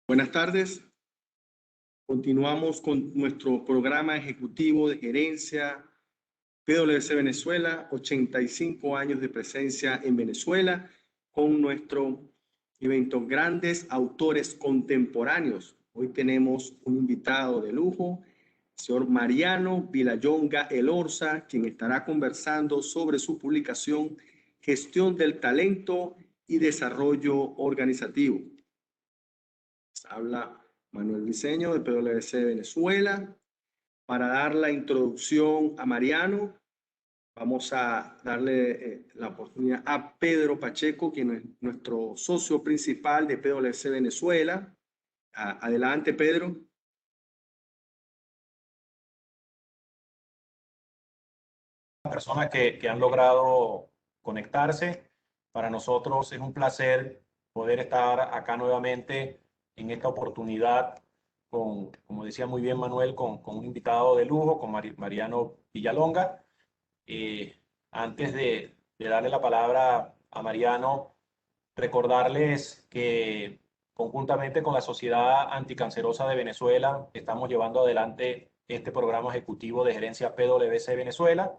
Buenas tardes. Continuamos con nuestro programa ejecutivo de gerencia PwC Venezuela, 85 años de presencia en Venezuela, con nuestro evento Grandes Autores Contemporáneos. Hoy tenemos un invitado de lujo, el señor Mariano Vilallonga Elorza, quien estará conversando sobre su publicación Gestión del Talento y Desarrollo Organizativo. Habla Manuel Briceño de PwC Venezuela. Para dar la introducción a Mariano, vamos a darle la oportunidad a Pedro Pacheco, quien es nuestro socio principal de PwC Venezuela. Adelante, Pedro. Personas que han logrado conectarse. Para nosotros es un placer poder estar acá nuevamente en esta oportunidad con, como decía muy bien Manuel, con un invitado de lujo, con Mariano Villalonga. Antes de darle la palabra a Mariano, recordarles que conjuntamente con la Sociedad Anticancerosa de Venezuela estamos llevando adelante este programa ejecutivo de gerencia PwC Venezuela,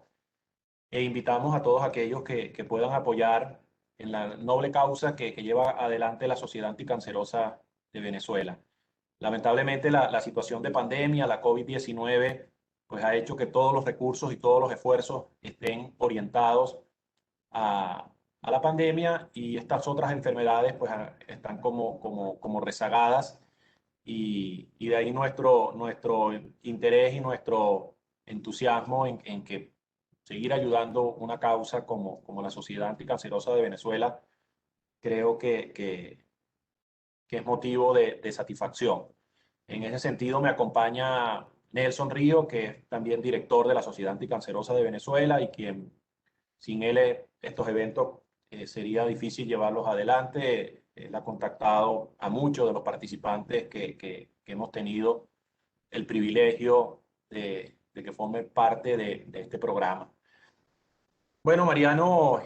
e invitamos a todos aquellos que puedan apoyar en la noble causa que lleva adelante la Sociedad Anticancerosa de Venezuela. Lamentablemente la situación de pandemia, la COVID-19, pues ha hecho que todos los recursos y todos los esfuerzos estén orientados a la pandemia, y estas otras enfermedades pues están como rezagadas, y de ahí nuestro interés y nuestro entusiasmo en que seguir ayudando una causa como la Sociedad Anticancerosa de Venezuela, creo que es motivo de satisfacción. En ese sentido me acompaña Nelson Río, que es también director de la Sociedad Anticancerosa de Venezuela, y quien sin él estos eventos sería difícil llevarlos adelante. Él ha contactado a muchos de los participantes que hemos tenido el privilegio de que formen parte de este programa. Bueno, Mariano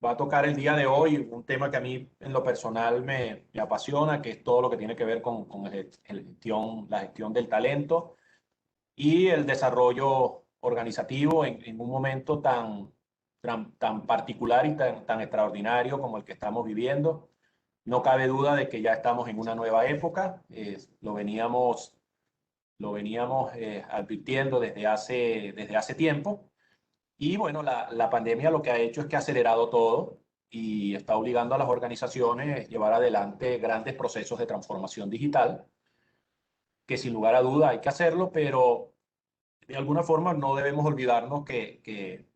va a tocar el día de hoy un tema que a mí en lo personal me apasiona, que es todo lo que tiene que ver con la gestión del talento y el desarrollo organizativo en un momento tan particular y tan extraordinario como el que estamos viviendo. No cabe duda de que ya estamos en una nueva época. Lo veníamos advirtiendo desde hace tiempo. Y bueno, la pandemia lo que ha hecho es que ha acelerado todo y está obligando a las organizaciones a llevar adelante grandes procesos de transformación digital, que sin lugar a duda hay que hacerlo, pero de alguna forma no debemos olvidarnos que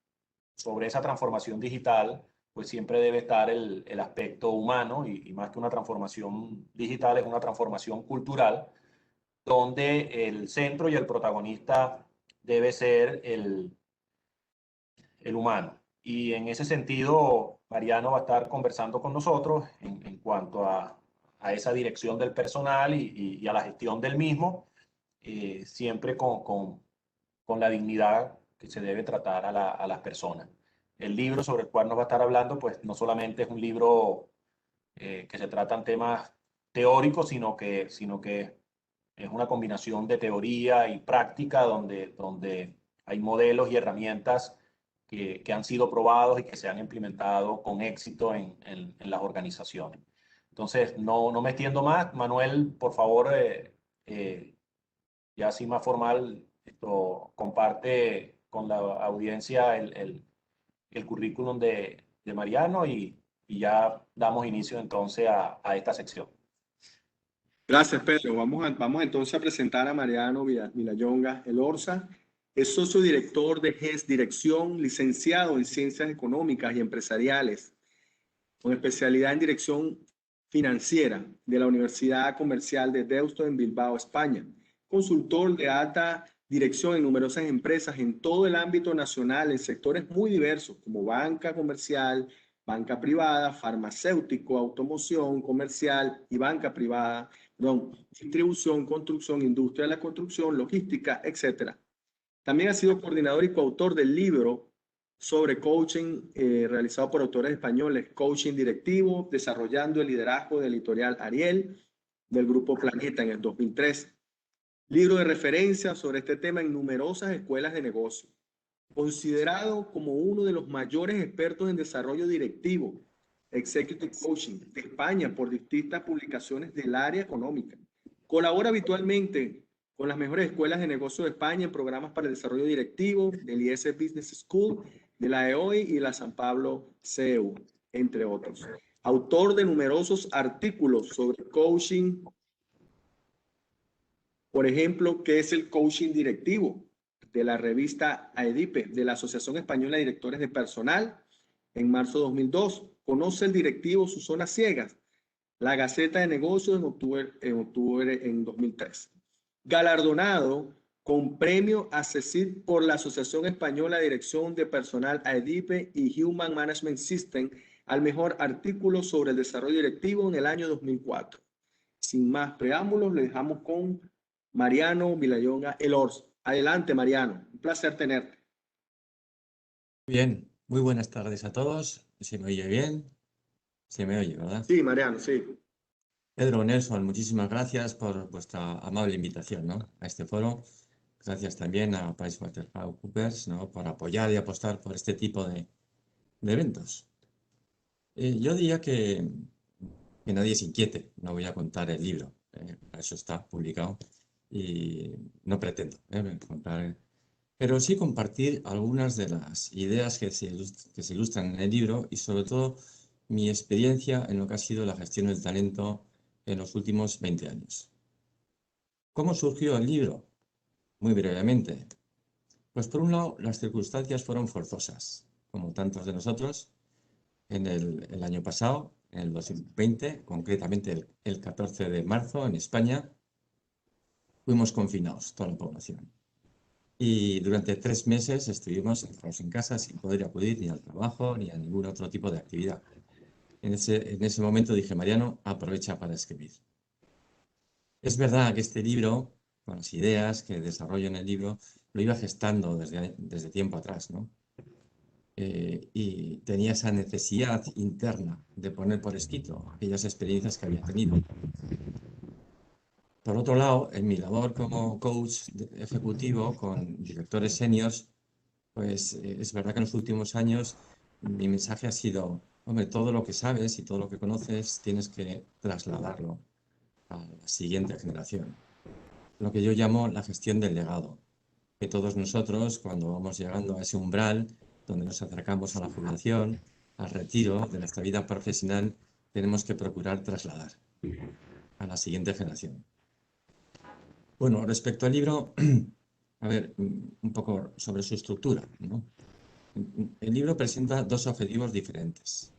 sobre esa transformación digital pues siempre debe estar el aspecto humano, y más que una transformación digital es una transformación cultural, donde el centro y el protagonista debe ser el humano. Y en ese sentido, Mariano va a estar conversando con nosotros en cuanto a esa dirección del personal y a la gestión del mismo, siempre con la dignidad que se debe tratar a las personas. El libro sobre el cual nos va a estar hablando, pues no solamente es un libro que se tratan temas teóricos, sino que es una combinación de teoría y práctica donde hay modelos y herramientas que han sido probados y que se han implementado con éxito en las organizaciones. Entonces, no me extiendo más. Manuel, por favor, ya así más formal, comparte con la audiencia el currículum de Mariano, y ya damos inicio entonces a esta sección. Gracias, Pedro. Vamos entonces a presentar a Mariano Vilallonga Elorza. Es socio director de GES Dirección, licenciado en Ciencias Económicas y Empresariales, con especialidad en Dirección Financiera de la Universidad Comercial de Deusto en Bilbao, España. Consultor de alta dirección en numerosas empresas en todo el ámbito nacional, en sectores muy diversos como banca comercial, banca privada, farmacéutico, automoción comercial y banca privada, distribución, construcción, industria de la construcción, logística, etc. También ha sido coordinador y coautor del libro sobre coaching realizado por autores españoles, Coaching Directivo, Desarrollando el Liderazgo, de Editorial Ariel, del Grupo Planeta en el 2003. Libro de referencia sobre este tema en numerosas escuelas de negocio. Considerado como uno de los mayores expertos en desarrollo directivo, Executive Coaching, de España por distintas publicaciones del área económica. Colabora habitualmente con las mejores escuelas de negocio de España en programas para el desarrollo directivo del IS Business School, de la EOI y la San Pablo CEU, entre otros. Autor de numerosos artículos sobre coaching, por ejemplo, ¿qué es el coaching directivo? De la revista AEDIPE, de la Asociación Española de Directores de Personal, en marzo de 2002. Conoce el directivo, sus zonas ciegas. La Gaceta de Negocios en octubre en 2003. Galardonado con premio ACECID por la Asociación Española de Dirección de Personal AEDIPE y Human Management System al mejor artículo sobre el desarrollo directivo en el año 2004. Sin más preámbulos, le dejamos con Mariano Vilallonga Elorza. Adelante, Mariano. Un placer tenerte. Bien, muy buenas tardes a todos. ¿Se me oye bien? Se me oye, ¿verdad? Sí, Mariano, sí. Pedro, Nelson, muchísimas gracias por vuestra amable invitación, ¿no?, a este foro. Gracias también a PricewaterhouseCoopers, ¿no?, por apoyar y apostar por este tipo de eventos. Yo diría que nadie se inquiete, no voy a contar el libro, para eso está publicado y no pretendo contar. Pero sí compartir algunas de las ideas que se ilustran en el libro y sobre todo mi experiencia en lo que ha sido la gestión del talento en los últimos 20 años. ¿Cómo surgió el libro? Muy brevemente. Pues por un lado, las circunstancias fueron forzosas, como tantos de nosotros. En el año pasado, en el 2020, concretamente el 14 de marzo en España, fuimos confinados, toda la población. Y durante 3 meses estuvimos encerrados en casa sin poder acudir ni al trabajo ni a ningún otro tipo de actividad. En ese momento dije, Mariano, aprovecha para escribir. Es verdad que este libro, con las ideas que desarrollo en el libro, lo iba gestando desde tiempo atrás, ¿no? Y tenía esa necesidad interna de poner por escrito aquellas experiencias que había tenido. Por otro lado, en mi labor como coach ejecutivo con directores seniors, pues es verdad que en los últimos años mi mensaje ha sido, hombre, todo lo que sabes y todo lo que conoces tienes que trasladarlo a la siguiente generación. Lo que yo llamo la gestión del legado, que todos nosotros, cuando vamos llegando a ese umbral donde nos acercamos a la jubilación, al retiro de nuestra vida profesional, tenemos que procurar trasladar a la siguiente generación. Bueno, respecto al libro, a ver, un poco sobre su estructura, ¿no? El libro presenta 2 objetivos diferentes.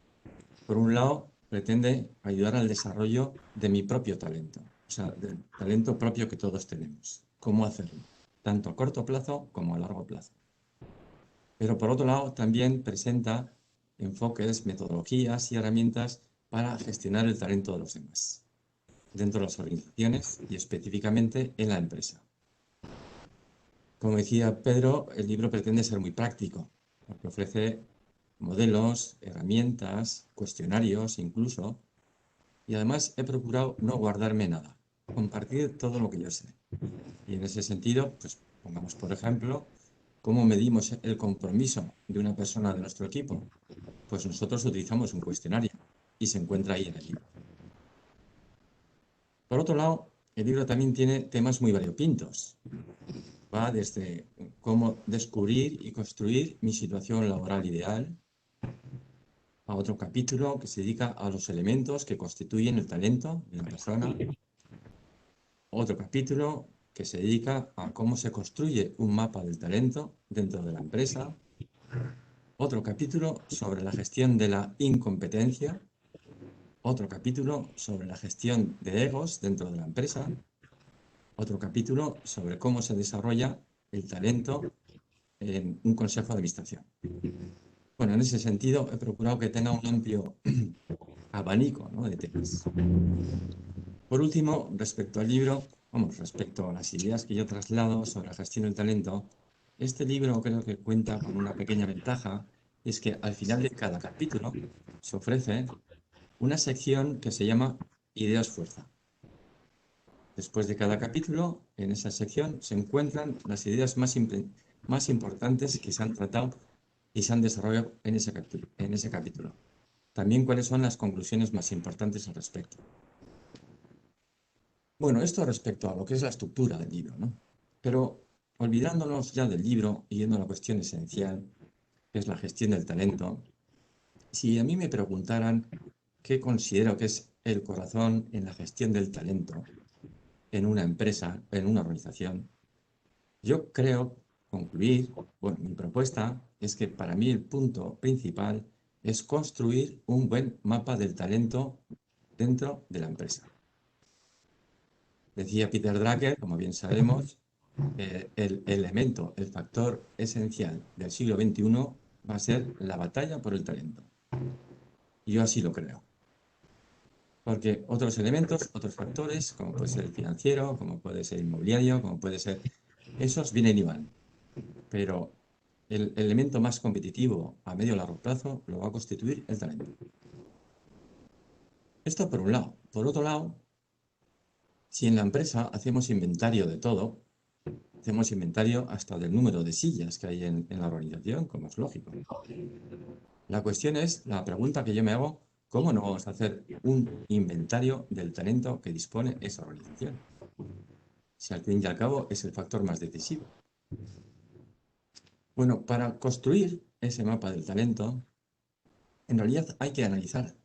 Por un lado, pretende ayudar al desarrollo de mi propio talento, o sea, del talento propio que todos tenemos. ¿Cómo hacerlo? Tanto a corto plazo como a largo plazo. Pero por otro lado, también presenta enfoques, metodologías y herramientas para gestionar el talento de los demás, dentro de las organizaciones y específicamente en la empresa. Como decía Pedro, el libro pretende ser muy práctico, porque ofrece modelos, herramientas, cuestionarios incluso, y además he procurado no guardarme nada, compartir todo lo que yo sé. Y en ese sentido, pues pongamos por ejemplo, ¿cómo medimos el compromiso de una persona de nuestro equipo? Pues nosotros utilizamos un cuestionario y se encuentra ahí en el libro. Por otro lado, el libro también tiene temas muy variopintos. Va desde cómo descubrir y construir mi situación laboral ideal, a otro capítulo que se dedica a los elementos que constituyen el talento de la persona, otro capítulo que se dedica a cómo se construye un mapa del talento dentro de la empresa, otro capítulo sobre la gestión de la incompetencia, otro capítulo sobre la gestión de egos dentro de la empresa, otro capítulo sobre cómo se desarrolla el talento en un consejo de administración. Bueno, en ese sentido he procurado que tenga un amplio abanico, ¿no?, de temas. Por último, respecto al libro, respecto a las ideas que yo traslado sobre la gestión del talento, este libro creo que cuenta con una pequeña ventaja, es que al final de cada capítulo se ofrece una sección que se llama Ideas Fuerza. Después de cada capítulo, en esa sección se encuentran las ideas más importantes que se han tratado y se han desarrollado en ese capítulo. También cuáles son las conclusiones más importantes al respecto. Bueno, esto respecto a lo que es la estructura del libro, ¿no? Pero olvidándonos ya del libro y yendo a la cuestión esencial, que es la gestión del talento, si a mí me preguntaran qué considero que es el corazón en la gestión del talento en una empresa, en una organización, yo creo concluir, bueno, mi propuesta es que para mí el punto principal es construir un buen mapa del talento dentro de la empresa. Decía Peter Drucker, como bien sabemos, el elemento, el factor esencial del siglo XXI va a ser la batalla por el talento. Y yo así lo creo. Porque otros elementos, otros factores, como puede ser el financiero, como puede ser el inmobiliario, como puede ser... Esos vienen y van. Pero el elemento más competitivo a medio y largo plazo lo va a constituir el talento. Esto por un lado. Por otro lado, si en la empresa hacemos inventario de todo, hacemos inventario hasta del número de sillas que hay en la organización, como es lógico. La cuestión es, la pregunta que yo me hago, ¿cómo no vamos a hacer un inventario del talento que dispone esa organización? Si al fin y al cabo es el factor más decisivo. Bueno, para construir ese mapa del talento, en realidad hay que analizar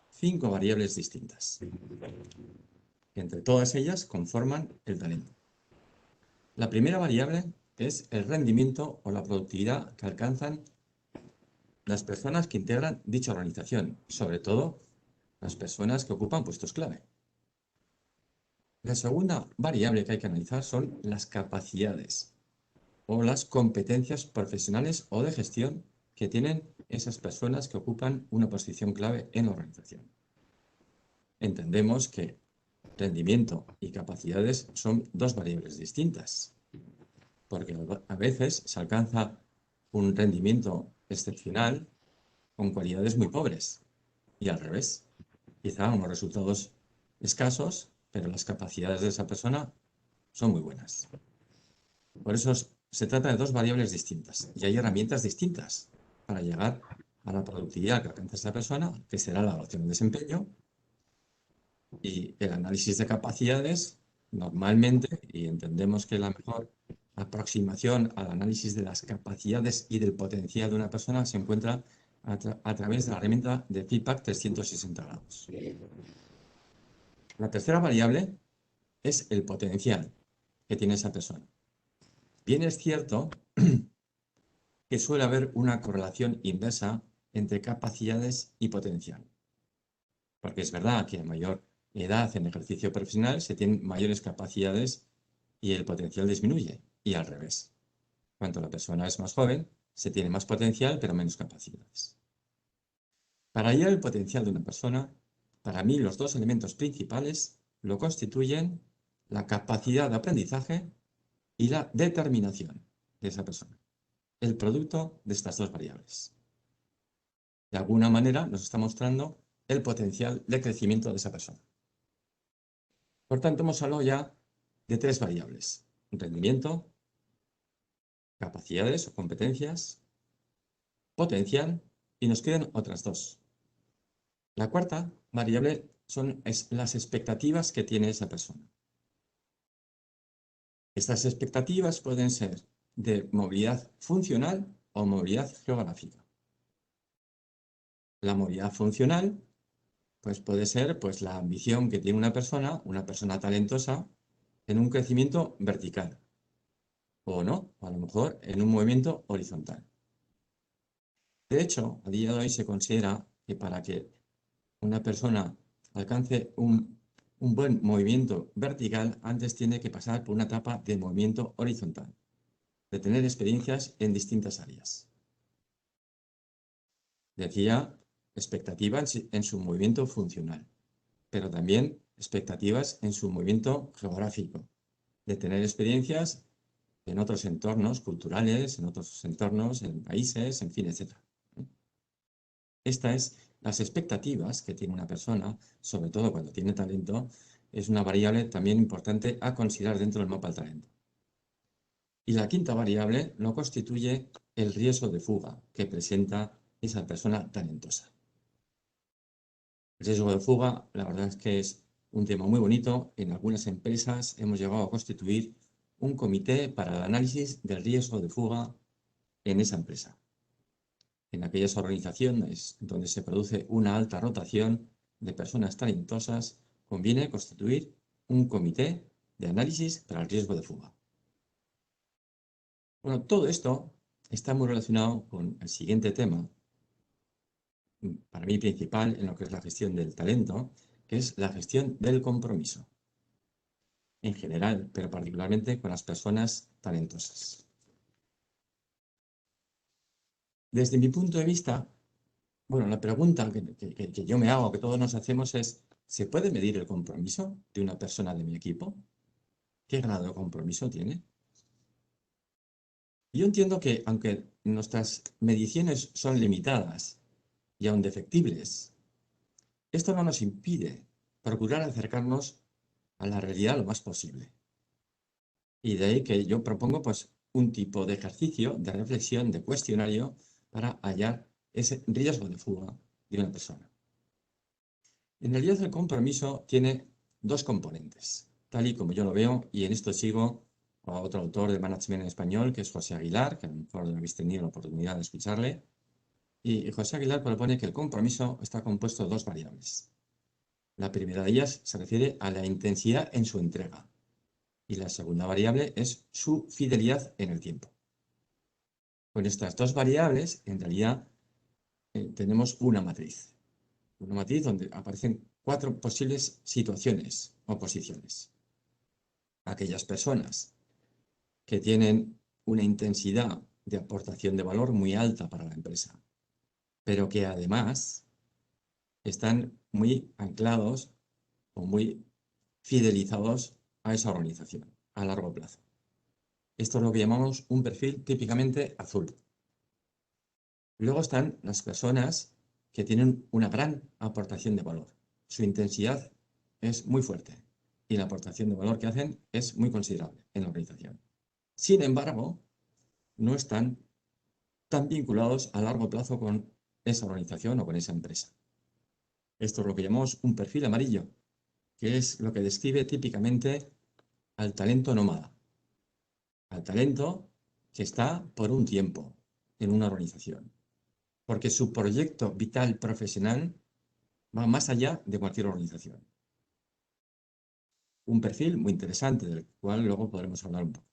5 variables distintas. Entre todas ellas conforman el talento. La primera variable es el rendimiento o la productividad que alcanzan las personas que integran dicha organización, sobre todo las personas que ocupan puestos clave. La segunda variable que hay que analizar son las capacidades o las competencias profesionales o de gestión que tienen esas personas que ocupan una posición clave en la organización. Entendemos que rendimiento y capacidades son 2 variables distintas, porque a veces se alcanza un rendimiento excepcional con cualidades muy pobres y al revés, quizá unos resultados escasos, pero las capacidades de esa persona son muy buenas. Por eso se trata de 2 variables distintas y hay herramientas distintas para llegar a la productividad que alcanza esa persona, que será la evaluación de desempeño y el análisis de capacidades. Normalmente, y entendemos que la mejor aproximación al análisis de las capacidades y del potencial de una persona se encuentra a través de la herramienta de feedback 360 grados. La tercera variable es el potencial que tiene esa persona. Bien es cierto que suele haber una correlación inversa entre capacidades y potencial. Porque es verdad que a mayor edad en ejercicio profesional se tienen mayores capacidades y el potencial disminuye, y al revés. Cuanto la persona es más joven, se tiene más potencial pero menos capacidades. Para hallar el potencial de una persona, para mí los 2 elementos principales lo constituyen la capacidad de aprendizaje y la determinación de esa persona, el producto de estas 2 variables. De alguna manera nos está mostrando el potencial de crecimiento de esa persona. Por tanto, hemos hablado ya de 3 variables: rendimiento, capacidades o competencias, potencial, y nos quedan otras 2. La cuarta variable son las expectativas que tiene esa persona. Estas expectativas pueden ser de movilidad funcional o movilidad geográfica. La movilidad funcional pues puede ser pues, la ambición que tiene una persona talentosa, en un crecimiento vertical. O no, a lo mejor en un movimiento horizontal. De hecho, a día de hoy se considera que para que una persona alcance un buen movimiento vertical, antes tiene que pasar por una etapa de movimiento horizontal, de tener experiencias en distintas áreas. Decía, expectativas en su movimiento funcional, pero también expectativas en su movimiento geográfico, de tener experiencias en otros entornos culturales, en otros entornos, en países, en fin, etc. Estas es las expectativas que tiene una persona, sobre todo cuando tiene talento, es una variable también importante a considerar dentro del mapa del talento. Y la quinta variable lo constituye el riesgo de fuga que presenta esa persona talentosa. El riesgo de fuga, la verdad es que es un tema muy bonito. En algunas empresas hemos llegado a constituir un comité para el análisis del riesgo de fuga en esa empresa. En aquellas organizaciones donde se produce una alta rotación de personas talentosas, conviene constituir un comité de análisis para el riesgo de fuga. Bueno, todo esto está muy relacionado con el siguiente tema, para mí principal en lo que es la gestión del talento, que es la gestión del compromiso. En general, pero particularmente con las personas talentosas. Desde mi punto de vista, bueno, la pregunta que yo me hago, que todos nos hacemos es, ¿se puede medir el compromiso de una persona de mi equipo? ¿Qué grado de compromiso tiene? Yo entiendo que, aunque nuestras mediciones son limitadas y aún defectibles, esto no nos impide procurar acercarnos a la realidad lo más posible. Y de ahí que yo propongo pues, un tipo de ejercicio, de reflexión, de cuestionario, para hallar ese riesgo de fuga de una persona. En realidad el compromiso tiene dos componentes, tal y como yo lo veo, y en esto sigo a otro autor de management en español, que es José Aguilar, que a lo mejor no habéis tenido la oportunidad de escucharle. Y José Aguilar propone que el compromiso está compuesto de dos variables. La primera de ellas se refiere a la intensidad en su entrega. Y la segunda variable es su fidelidad en el tiempo. Con estas dos variables, en realidad, tenemos una matriz. Una matriz donde aparecen 4 posibles situaciones o posiciones. Aquellas personas que tienen una intensidad de aportación de valor muy alta para la empresa, pero que además están muy anclados o muy fidelizados a esa organización a largo plazo. Esto es lo que llamamos un perfil típicamente azul. Luego están las personas que tienen una gran aportación de valor. Su intensidad es muy fuerte y la aportación de valor que hacen es muy considerable en la organización. Sin embargo, no están tan vinculados a largo plazo con esa organización o con esa empresa. Esto es lo que llamamos un perfil amarillo, que es lo que describe típicamente al talento nómada. Al talento que está por un tiempo en una organización, porque su proyecto vital profesional va más allá de cualquier organización. Un perfil muy interesante, del cual luego podremos hablar un poco.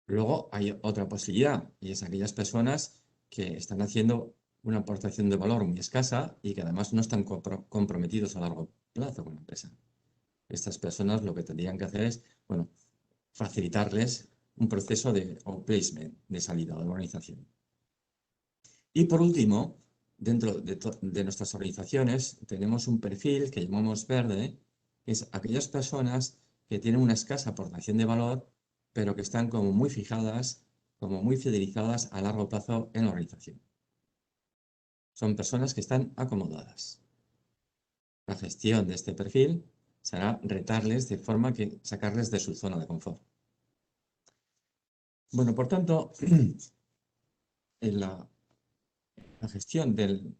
Luego hay otra posibilidad, y es aquellas personas que están haciendo una aportación de valor muy escasa y que además no están comprometidos a largo plazo con la empresa. Estas personas lo que tendrían que hacer es, bueno, facilitarles un proceso de placement, de salida de la organización. Y por último, dentro de nuestras organizaciones tenemos un perfil que llamamos verde, que es aquellas personas que tienen una escasa aportación de valor, pero que están como muy fijadas, como muy fidelizadas a largo plazo en la organización. Son personas que están acomodadas. La gestión de este perfil será retarles de forma que sacarles de su zona de confort. Bueno, por tanto, en la gestión del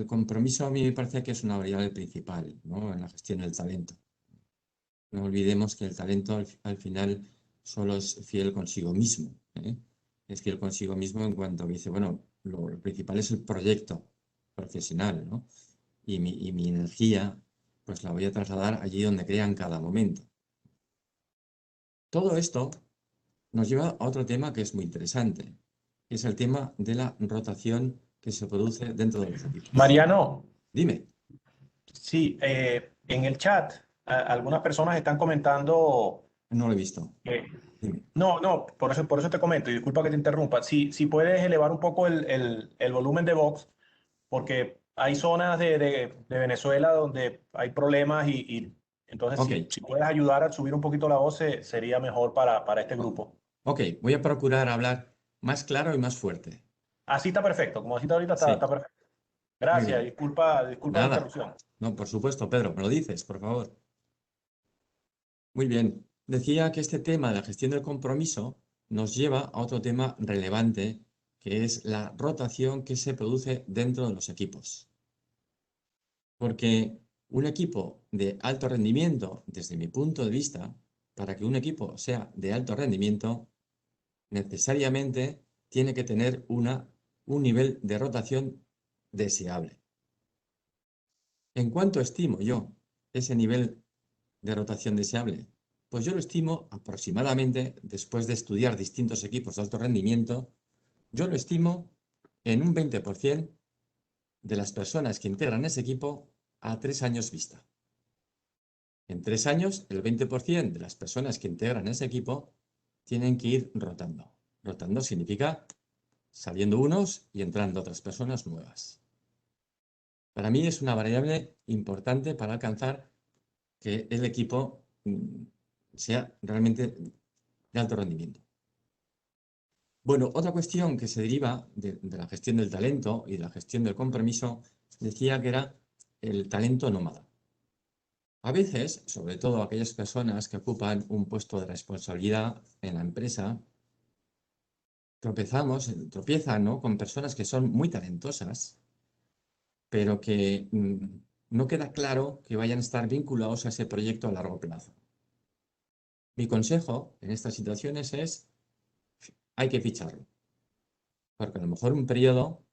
compromiso a mí me parece que es una variable principal, ¿no?, en la gestión del talento. No olvidemos que el talento al final solo es fiel consigo mismo, ¿eh? Es fiel consigo mismo en cuanto que dice, bueno, lo principal es el proyecto profesional, ¿no? Y mi energía pues la voy a trasladar allí donde crea en cada momento. Todo esto nos lleva a otro tema que es muy interesante, que es el tema de la rotación que se produce dentro de los equipos. Mariano, Dime. sí, en el chat algunas personas están comentando No lo he visto. que... Dime. No, por eso te comento, y disculpa que te interrumpa. Si puedes elevar un poco el volumen de Vox, porque hay zonas de Venezuela donde hay problemas y entonces Ok. si puedes ayudar a subir un poquito la voz sería mejor para este grupo. Ok, voy a procurar hablar más claro y más fuerte. Así está perfecto, como así está ahorita Sí. está perfecto. Gracias, bien. disculpa la Nada. interrupción. No, por supuesto, Pedro, me lo dices, por favor. Muy bien. Decía que este tema de la gestión del compromiso nos lleva a otro tema relevante, que es la rotación que se produce dentro de los equipos. Porque un equipo de alto rendimiento, desde mi punto de vista, para que un equipo sea de alto rendimiento, necesariamente tiene que tener un nivel de rotación deseable. ¿En cuánto estimo yo ese nivel de rotación deseable? Pues yo lo estimo aproximadamente, después de estudiar distintos equipos de alto rendimiento, yo lo estimo en un 20% de las personas que integran ese equipo a 3 años vista. En 3 años, el 20% de las personas que integran ese equipo tienen que ir rotando. Rotando significa saliendo unos y entrando otras personas nuevas. Para mí es una variable importante para alcanzar que el equipo sea realmente de alto rendimiento. Bueno, otra cuestión que se deriva de la gestión del talento y de la gestión del compromiso, decía que era el talento nómada. A veces, sobre todo aquellas personas que ocupan un puesto de responsabilidad en la empresa, tropiezan, ¿no?, con personas que son muy talentosas, pero que no queda claro que vayan a estar vinculados a ese proyecto a largo plazo. Mi consejo en estas situaciones es, hay que ficharlo, porque a lo mejor un periodo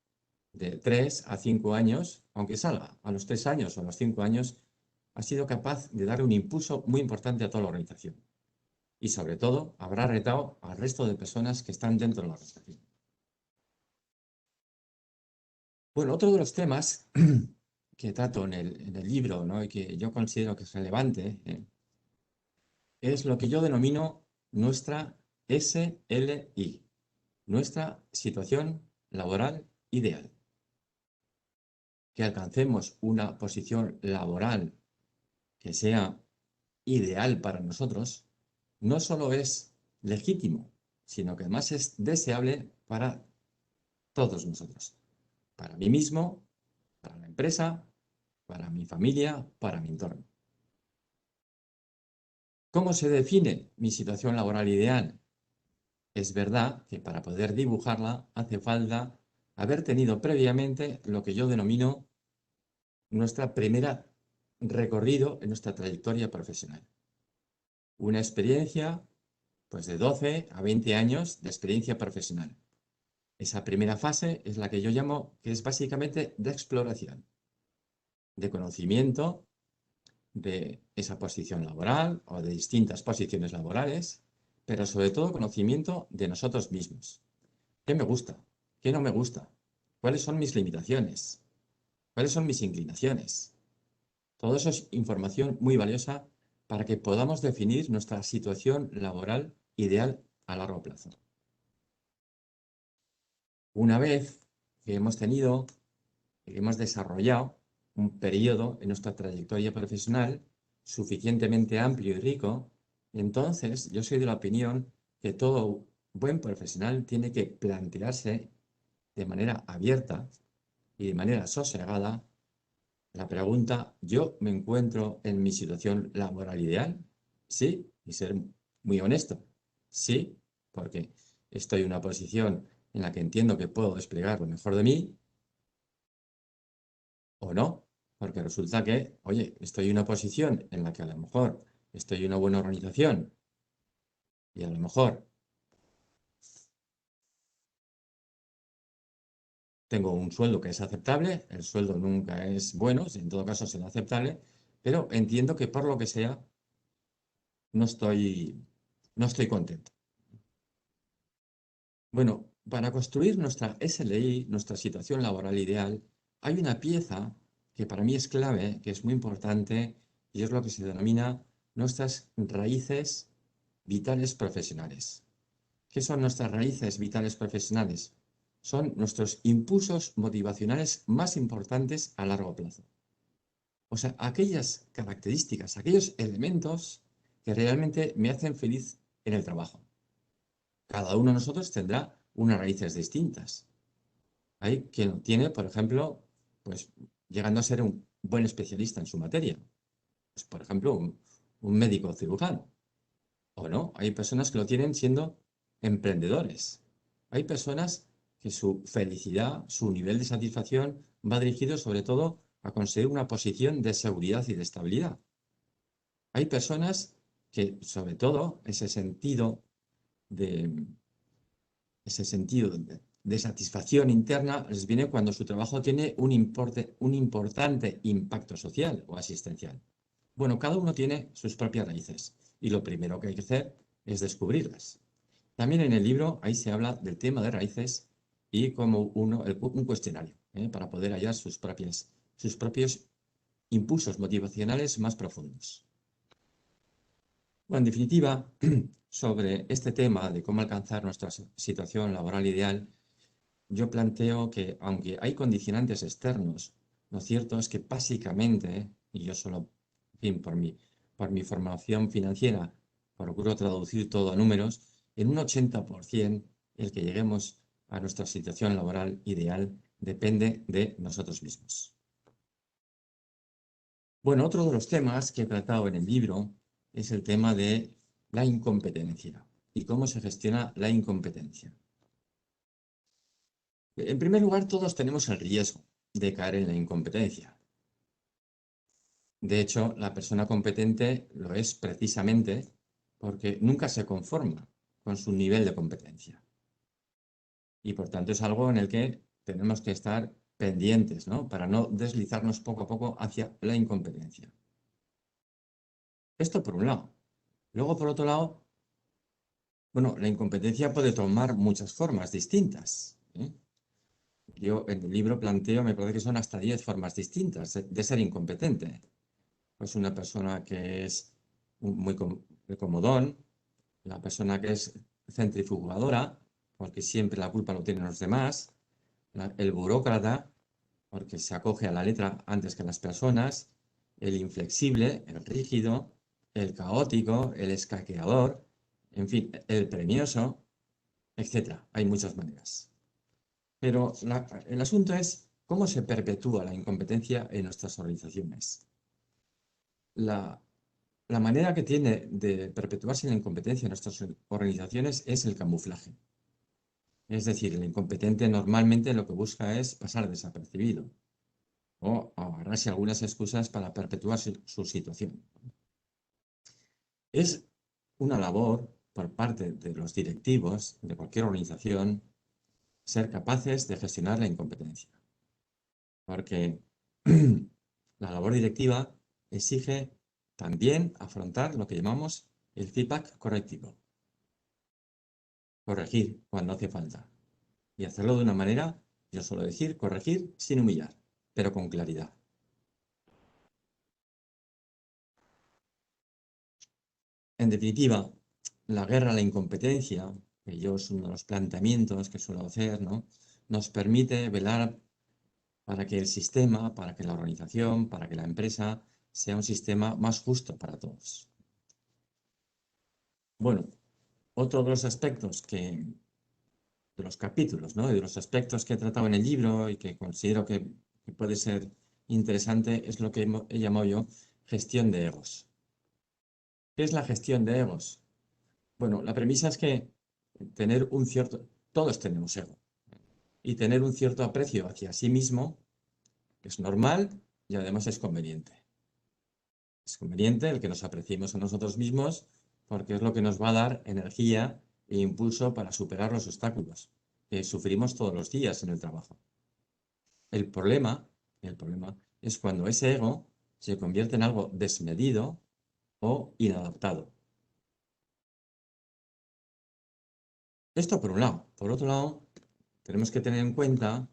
de 3 a 5 años, aunque salga a los 3 años o a los 5 años, ha sido capaz de dar un impulso muy importante a toda la organización. Y sobre todo, habrá retado al resto de personas que están dentro de la organización. Bueno, otro de los temas que trato en el libro, ¿no?, y que yo considero que es relevante, es lo que yo denomino nuestra SLI, nuestra situación laboral ideal. Que alcancemos una posición laboral que sea ideal para nosotros, no solo es legítimo, sino que además es deseable para todos nosotros. Para mí mismo, para la empresa, para mi familia, para mi entorno. ¿Cómo se define mi situación laboral ideal? Es verdad que para poder dibujarla hace falta haber tenido previamente lo que yo denomino nuestra primera recorrido en nuestra trayectoria profesional. Una experiencia, pues, de 12 a 20 años de experiencia profesional. Esa primera fase es la que yo llamo, que es básicamente de exploración, de conocimiento de esa posición laboral o de distintas posiciones laborales, pero sobre todo conocimiento de nosotros mismos. ¿Qué me gusta? ¿Qué no me gusta? ¿Cuáles son mis limitaciones? ¿Cuáles son mis inclinaciones? Todo eso es información muy valiosa para que podamos definir nuestra situación laboral ideal a largo plazo. Una vez que hemos desarrollado un periodo en nuestra trayectoria profesional suficientemente amplio y rico, entonces yo soy de la opinión que todo buen profesional tiene que plantearse de manera abierta y de manera sosegada la pregunta: ¿yo me encuentro en mi situación laboral ideal? Sí, y ser muy honesto. Sí, porque estoy en una posición en la que entiendo que puedo desplegar lo mejor de mí, o no, porque resulta que, oye, estoy en una posición en la que a lo mejor estoy en una buena organización y a lo mejor tengo un sueldo que es aceptable, el sueldo nunca es bueno, en todo caso será aceptable, pero entiendo que por lo que sea no estoy contento. Bueno, para construir nuestra SLI, nuestra situación laboral ideal, hay una pieza que para mí es clave, que es muy importante, y es lo que se denomina nuestras raíces vitales profesionales. ¿Qué son nuestras raíces vitales profesionales? Son nuestros impulsos motivacionales más importantes a largo plazo. O sea, aquellas características, aquellos elementos que realmente me hacen feliz en el trabajo. Cada uno de nosotros tendrá unas raíces distintas. Hay quien tiene, por ejemplo, pues llegando a ser un buen especialista en su materia. Pues, por ejemplo, un médico cirujano. O no, hay personas que lo tienen siendo emprendedores. Hay personas que su felicidad, su nivel de satisfacción va dirigido sobre todo a conseguir una posición de seguridad y de estabilidad. Hay personas que, sobre todo, ese sentido de satisfacción interna les viene cuando su trabajo tiene un importante impacto social o asistencial. Bueno, cada uno tiene sus propias raíces y lo primero que hay que hacer es descubrirlas. También en el libro ahí se habla del tema de raíces y como un cuestionario para poder hallar sus propios impulsos motivacionales más profundos. Bueno, en definitiva, sobre este tema de cómo alcanzar nuestra situación laboral ideal, yo planteo que aunque hay condicionantes externos, lo cierto es que básicamente, y yo solo, en fin, por mi formación financiera, procuro traducir todo a números, en un 80% el que lleguemos a nuestra situación laboral ideal depende de nosotros mismos. Bueno, otro de los temas que he tratado en el libro es el tema de la incompetencia y cómo se gestiona la incompetencia. En primer lugar, todos tenemos el riesgo de caer en la incompetencia. De hecho, la persona competente lo es precisamente porque nunca se conforma con su nivel de competencia. Y por tanto es algo en el que tenemos que estar pendientes, ¿no? Para no deslizarnos poco a poco hacia la incompetencia. Esto por un lado. Luego, por otro lado, bueno, la incompetencia puede tomar muchas formas distintas. Yo en el libro planteo, me parece que son hasta 10 formas distintas de ser incompetente. Pues una persona que es muy comodón, la persona que es centrifugadora, porque siempre la culpa lo tienen los demás, el burócrata, porque se acoge a la letra antes que a las personas, el inflexible, el rígido, el caótico, el escaqueador, en fin, el premioso, etc. Hay muchas maneras. Pero el asunto es cómo se perpetúa la incompetencia en nuestras organizaciones. La manera que tiene de perpetuarse la incompetencia en nuestras organizaciones es el camuflaje. Es decir, el incompetente normalmente lo que busca es pasar desapercibido o agarrarse algunas excusas para perpetuar su situación. Es una labor por parte de los directivos de cualquier organización ser capaces de gestionar la incompetencia. Porque la labor directiva exige también afrontar lo que llamamos el feedback correctivo. Corregir cuando hace falta. Y hacerlo de una manera, yo suelo decir, corregir sin humillar, pero con claridad. En definitiva, la guerra a la incompetencia, que yo es uno de los planteamientos que suelo hacer, ¿no? Nos permite velar para que el sistema, para que la organización, para que la empresa sea un sistema más justo para todos. Bueno, otro de los aspectos de los capítulos, ¿no? De los aspectos que he tratado en el libro y que considero que puede ser interesante es lo que he llamado yo gestión de egos. ¿Qué es la gestión de egos? Bueno, la premisa es que todos tenemos ego, y tener un cierto aprecio hacia sí mismo es normal y además es conveniente. Es conveniente el que nos apreciemos a nosotros mismos porque es lo que nos va a dar energía e impulso para superar los obstáculos que sufrimos todos los días en el trabajo. El problema es cuando ese ego se convierte en algo desmedido o inadaptado. Esto por un lado. Por otro lado, tenemos que tener en cuenta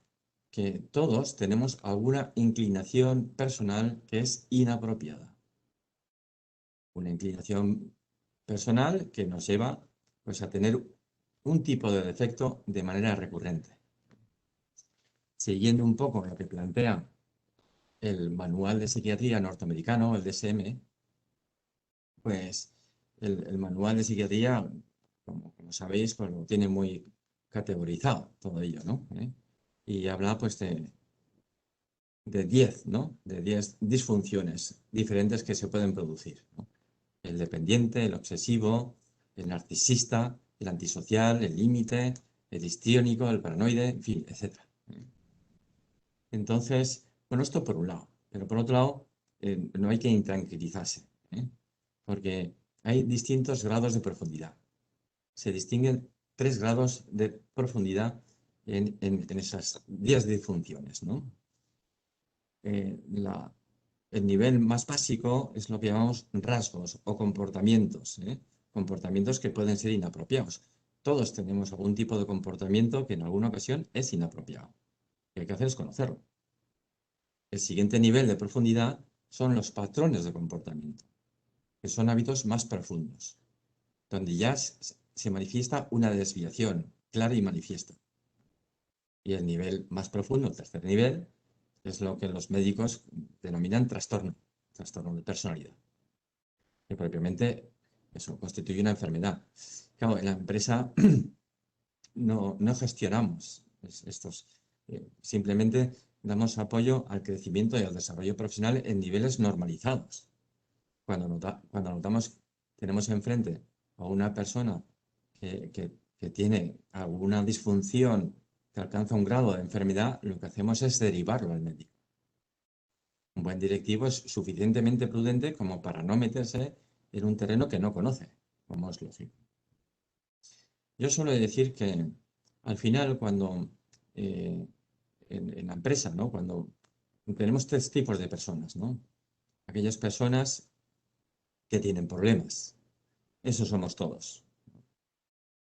que todos tenemos alguna inclinación personal que es inapropiada. Una inclinación personal que nos lleva pues, a tener un tipo de defecto de manera recurrente. Siguiendo un poco lo que plantea el Manual de Psiquiatría norteamericano, el DSM, pues el Manual de Psiquiatría, como sabéis, pues lo tiene muy categorizado todo ello, ¿no? Y habla pues de 10, ¿no? De 10 disfunciones diferentes que se pueden producir, ¿no? El dependiente, el obsesivo, el narcisista, el antisocial, el límite, el histriónico, el paranoide, en fin, etc. Entonces, bueno, esto por un lado. Pero por otro lado, no hay que intranquilizarse, ¿eh? Porque hay distintos grados de profundidad. Se distinguen 3 grados de profundidad en esas 10 disfunciones, ¿no? El nivel más básico es lo que llamamos rasgos o comportamientos, ¿eh? Comportamientos que pueden ser inapropiados. Todos tenemos algún tipo de comportamiento que en alguna ocasión es inapropiado. Lo que hay que hacer es conocerlo. El siguiente nivel de profundidad son los patrones de comportamiento, que son hábitos más profundos, donde ya se manifiesta una desviación clara y manifiesta. Y el nivel más profundo, el tercer nivel, es lo que los médicos denominan trastorno de personalidad, que propiamente eso constituye una enfermedad. Claro, en la empresa no gestionamos estos, simplemente damos apoyo al crecimiento y al desarrollo profesional en niveles normalizados. Cuando notamos, tenemos enfrente a una persona que tiene alguna disfunción que alcanza un grado de enfermedad, lo que hacemos es derivarlo al médico. Un buen directivo es suficientemente prudente como para no meterse en un terreno que no conoce, como es lógico. Yo suelo decir que al final, cuando en la empresa, ¿no? Cuando tenemos 3 tipos de personas, ¿no? Aquellas personas que tienen problemas, eso somos todos.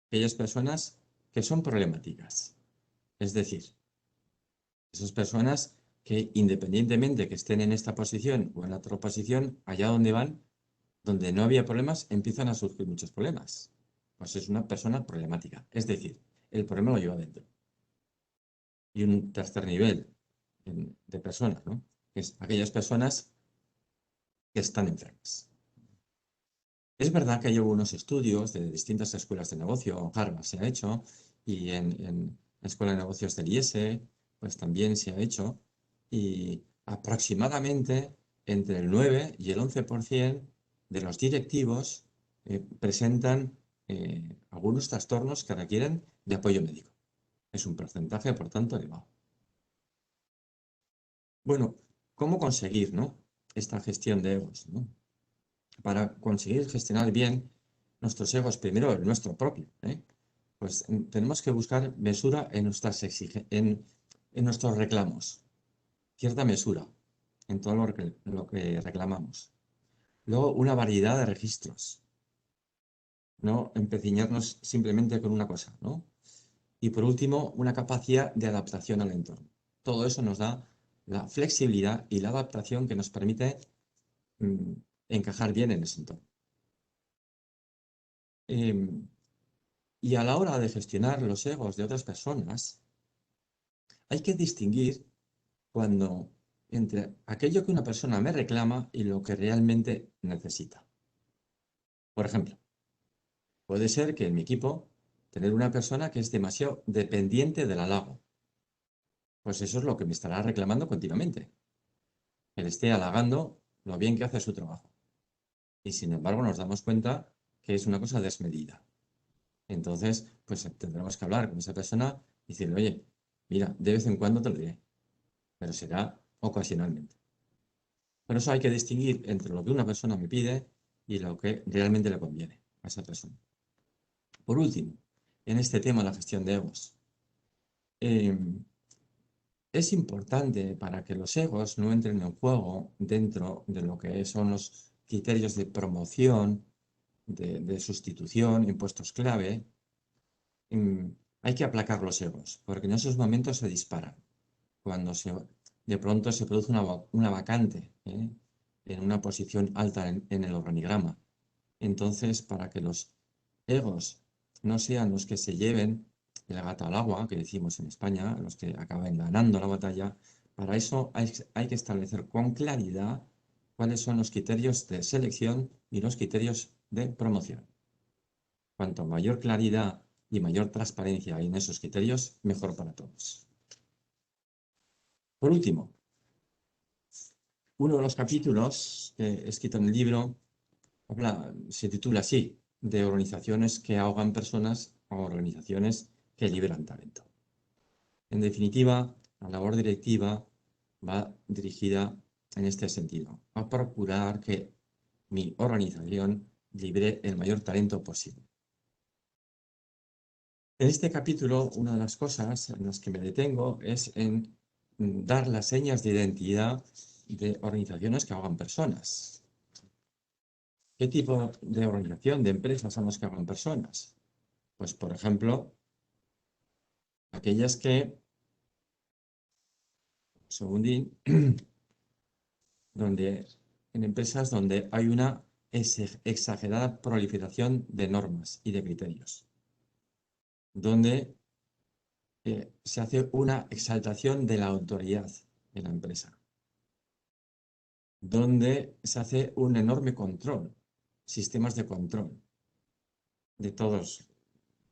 Aquellas personas que son problemáticas, es decir, esas personas que independientemente que estén en esta posición o en la otra posición, allá donde van, donde no había problemas, empiezan a surgir muchos problemas. Pues es una persona problemática, es decir, el problema lo lleva dentro. Y un tercer nivel de personas, ¿no? Que es aquellas personas que están enfermas. Es verdad que hay algunos estudios de distintas escuelas de negocio, Harvard se ha hecho, y en la Escuela de Negocios del IES, pues también se ha hecho, y aproximadamente entre el 9 y el 11% de los directivos presentan algunos trastornos que requieren de apoyo médico. Es un porcentaje, por tanto, elevado. Bueno, ¿cómo conseguir, ¿no? Esta gestión de egos, ¿no? Para conseguir gestionar bien nuestros egos, primero el nuestro propio, pues tenemos que buscar mesura en en nuestros reclamos, cierta mesura en todo lo que reclamamos. Luego, una variedad de registros, no empecinarnos simplemente con una cosa, ¿no? Y por último, una capacidad de adaptación al entorno. Todo eso nos da la flexibilidad y la adaptación que nos permite encajar bien en ese entorno. Y a la hora de gestionar los egos de otras personas, hay que distinguir cuando entre aquello que una persona me reclama y lo que realmente necesita. Por ejemplo, puede ser que en mi equipo tener una persona que es demasiado dependiente del halago. Pues eso es lo que me estará reclamando continuamente. Que le esté halagando lo bien que hace su trabajo. Y sin embargo nos damos cuenta que es una cosa desmedida. Entonces, pues tendremos que hablar con esa persona y decirle, oye, mira, de vez en cuando te lo diré, pero será ocasionalmente. Por eso hay que distinguir entre lo que una persona me pide y lo que realmente le conviene a esa persona. Por último, en este tema de la gestión de egos, es importante para que los egos no entren en juego dentro de lo que son los criterios de promoción, de sustitución, en puestos clave. Hay que aplacar los egos, porque en esos momentos se disparan. Cuando de pronto se produce una vacante en una posición alta en el organigrama. Entonces, para que los egos no sean los que se lleven el gato al agua, que decimos en España, los que acaben ganando la batalla, para eso hay que establecer con claridad cuáles son los criterios de selección y los criterios de promoción. Cuanto mayor claridad y mayor transparencia hay en esos criterios, mejor para todos. Por último, Uno de los capítulos que he escrito en el libro se titula así, de organizaciones que ahogan personas a organizaciones que liberan talento. En definitiva, la labor directiva va dirigida en este sentido, a procurar que mi organización libere el mayor talento posible. En este capítulo, una de las cosas en las que me detengo es en dar las señas de identidad de organizaciones que ahogan personas. ¿Qué tipo de organización, de empresas son las que ahogan personas? Pues, por ejemplo, aquellas que, segundín, en empresas donde hay una exagerada proliferación de normas y de criterios, donde se hace una exaltación de la autoridad en la empresa, donde se hace un enorme control, sistemas de control de todos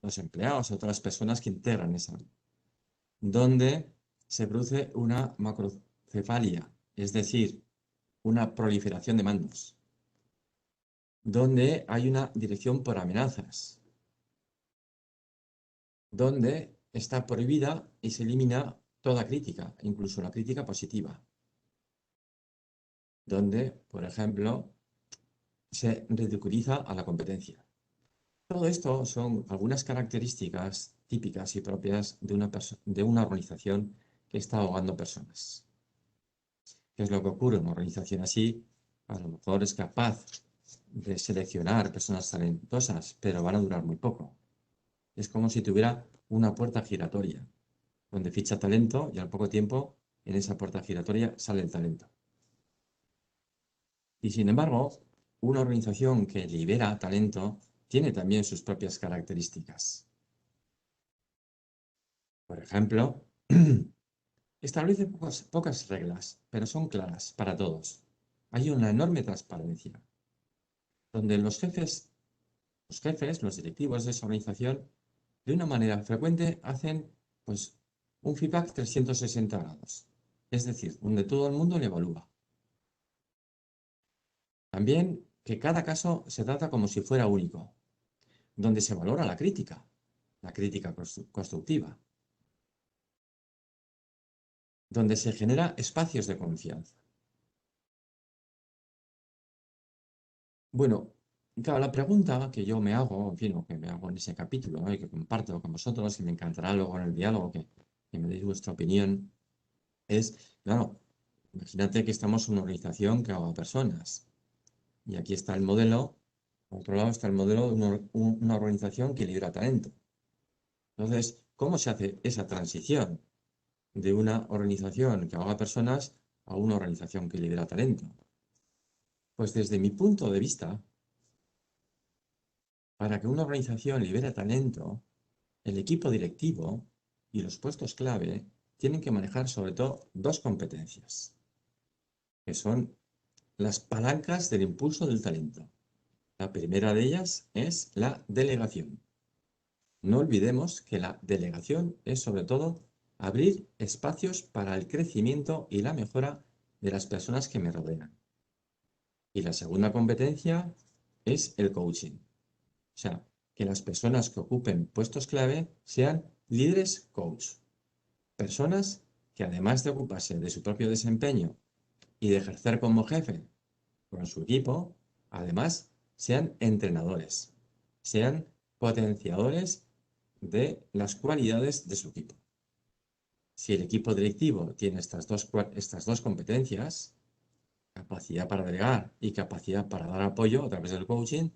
los empleados o todas las personas que integran esa, donde se produce una macrocefalia, es decir, una proliferación de mandos, donde hay una dirección por amenazas, donde está prohibida y se elimina toda crítica, incluso la crítica positiva, donde, por ejemplo, se ridiculiza a la competencia. Todo esto son algunas características típicas y propias de una organización que está ahogando personas. ¿Qué es lo que ocurre en una organización así? A lo mejor es capaz de seleccionar personas talentosas, pero van a durar muy poco. Es como si tuviera una puerta giratoria, donde ficha talento y al poco tiempo en esa puerta giratoria sale el talento. Y sin embargo, una organización que libera talento tiene también sus propias características. Por ejemplo, establece pocas reglas, pero son claras para todos. Hay una enorme transparencia, donde los jefes, los directivos de esa organización, de una manera frecuente hacen pues, un feedback 360 grados. Es decir, donde todo el mundo le evalúa. También que cada caso se trata como si fuera único, donde se valora la crítica constructiva, donde se genera espacios de confianza. Bueno, claro, la pregunta que yo me hago, en fin, o que me hago en ese capítulo, ¿no? Y que comparto con vosotros, y me encantará luego en el diálogo que me deis vuestra opinión, es, claro, imagínate que estamos en una organización que ahoga personas. Y aquí está el modelo, por otro lado está el modelo de una organización que libera talento. Entonces, ¿cómo se hace esa transición de una organización que ahoga personas a una organización que libera talento? Pues desde mi punto de vista, para que una organización libere talento, el equipo directivo y los puestos clave tienen que manejar sobre todo dos competencias, que son las palancas del impulso del talento. La primera de ellas es la delegación. No olvidemos que la delegación es sobre todo abrir espacios para el crecimiento y la mejora de las personas que me rodean. Y la segunda competencia es el coaching. O sea, que las personas que ocupen puestos clave sean líderes coach. Personas que además de ocuparse de su propio desempeño y de ejercer como jefe con su equipo, además sean entrenadores, sean potenciadores de las cualidades de su equipo. Si el equipo directivo tiene estas dos competencias, capacidad para delegar y capacidad para dar apoyo a través del coaching,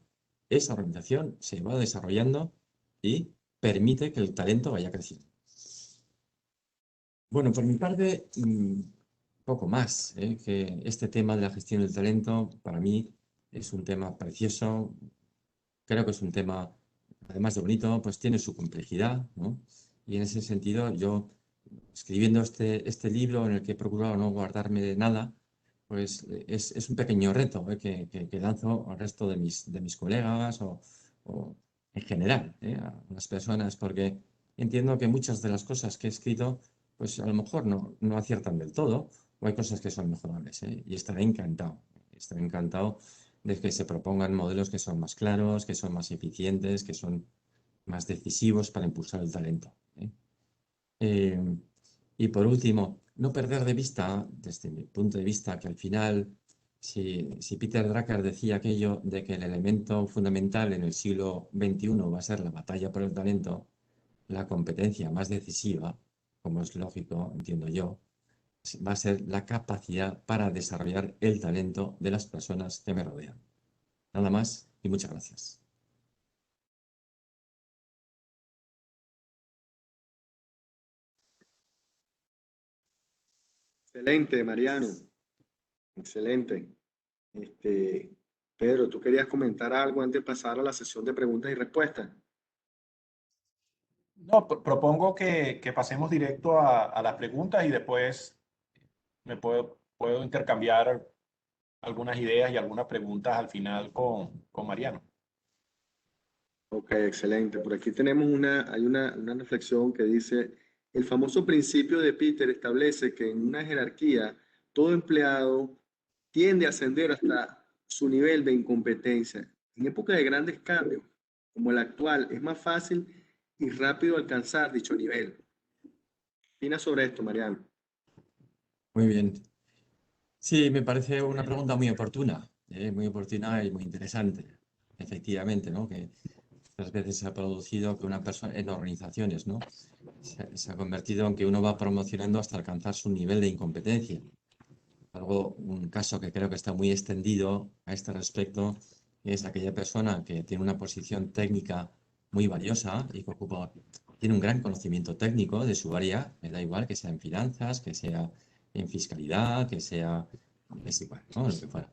esa organización se va desarrollando y permite que el talento vaya creciendo. Bueno, por mi parte, poco más, que este tema de la gestión del talento para mí es un tema precioso. Creo que es un tema, además de bonito, pues tiene su complejidad, ¿no? Y en ese sentido, yo escribiendo este libro en el que he procurado no guardarme de nada, pues es un pequeño reto que lanzo al resto de mis colegas o en general a las personas, porque entiendo que muchas de las cosas que he escrito, pues a lo mejor no aciertan del todo, o hay cosas que son mejorables, ¿eh? Y estaré encantado de que se propongan modelos que son más claros, que son más eficientes, que son más decisivos para impulsar el talento, ¿eh? Y por último, no perder de vista, desde mi punto de vista, que al final, si Peter Drucker decía aquello de que el elemento fundamental en el siglo XXI va a ser la batalla por el talento, la competencia más decisiva, como es lógico, entiendo yo, va a ser la capacidad para desarrollar el talento de las personas que me rodean. Nada más y muchas gracias. Excelente, Mariano. Excelente. Pedro, ¿tú querías comentar algo antes de pasar a la sesión de preguntas y respuestas? No, propongo que pasemos directo a las preguntas y después puedo intercambiar algunas ideas y algunas preguntas al final con Mariano. Ok, excelente. Por aquí tenemos hay una reflexión que dice, el famoso principio de Peter establece que en una jerarquía todo empleado tiende a ascender hasta su nivel de incompetencia. En época de grandes cambios, como el actual, es más fácil y rápido alcanzar dicho nivel. ¿Qué opinas sobre esto, Mariano? Muy bien. Sí, me parece una pregunta muy oportuna y muy interesante. Efectivamente, ¿no? Que muchas veces se ha producido que una persona en organizaciones, ¿no? Se ha convertido en que uno va promocionando hasta alcanzar su nivel de incompetencia. Un caso que creo que está muy extendido a este respecto es aquella persona que tiene una posición técnica muy valiosa y que tiene un gran conocimiento técnico de su área, me da igual que sea en finanzas, que sea en fiscalidad, que sea, es igual, ¿no? Lo que fuera,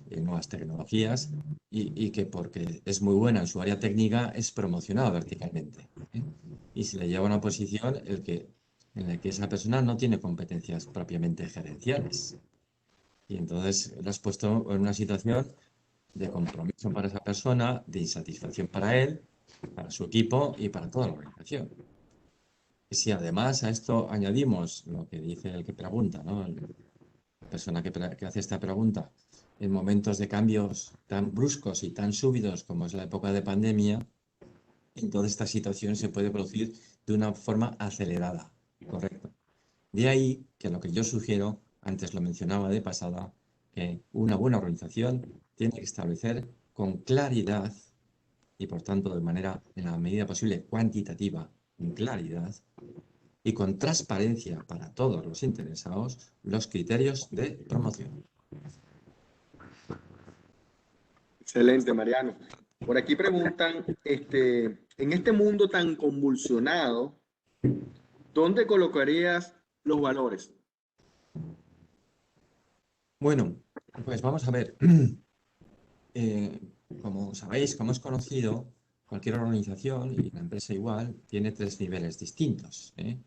en nuevas tecnologías, y que porque es muy buena en su área técnica es promocionada verticalmente, ¿eh? Y se le lleva a una posición en la que esa persona no tiene competencias propiamente gerenciales. Y entonces lo has puesto en una situación de compromiso para esa persona, de insatisfacción para él, para su equipo y para toda la organización. Y si además a esto añadimos lo que dice el que pregunta, ¿no? La persona que hace esta pregunta, en momentos de cambios tan bruscos y tan súbitos como es la época de pandemia, entonces esta situación se puede producir de una forma acelerada, ¿correcto? De ahí que lo que yo sugiero, antes lo mencionaba de pasada, que una buena organización tiene que establecer con claridad y por tanto de manera, en la medida posible, cuantitativa, con claridad y con transparencia para todos los interesados, los criterios de promoción. Excelente, Mariano. Por aquí preguntan, en este mundo tan convulsionado, ¿dónde colocarías los valores? Bueno, pues vamos a ver. Como sabéis, como es conocido, cualquier organización, y la empresa igual, tiene tres niveles distintos, ¿eh?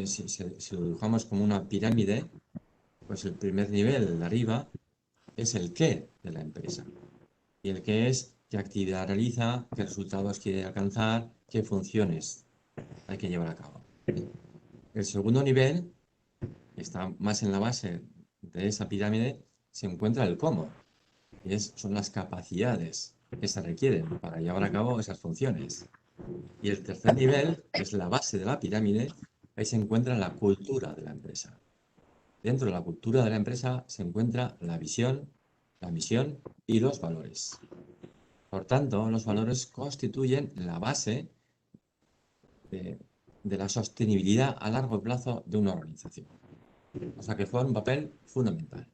Si lo dibujamos como una pirámide, pues el primer nivel, el de arriba, es el qué de la empresa. Y el qué es qué actividad realiza, qué resultados quiere alcanzar, qué funciones hay que llevar a cabo. El segundo nivel, que está más en la base de esa pirámide, se encuentra el cómo. Son las capacidades que se requieren para llevar a cabo esas funciones. Y el tercer nivel, que es la base de la pirámide, ahí se encuentra la cultura de la empresa. Dentro de la cultura de la empresa se encuentra la visión, la misión y los valores. Por tanto, los valores constituyen la base de la sostenibilidad a largo plazo de una organización. O sea que juegan un papel fundamental.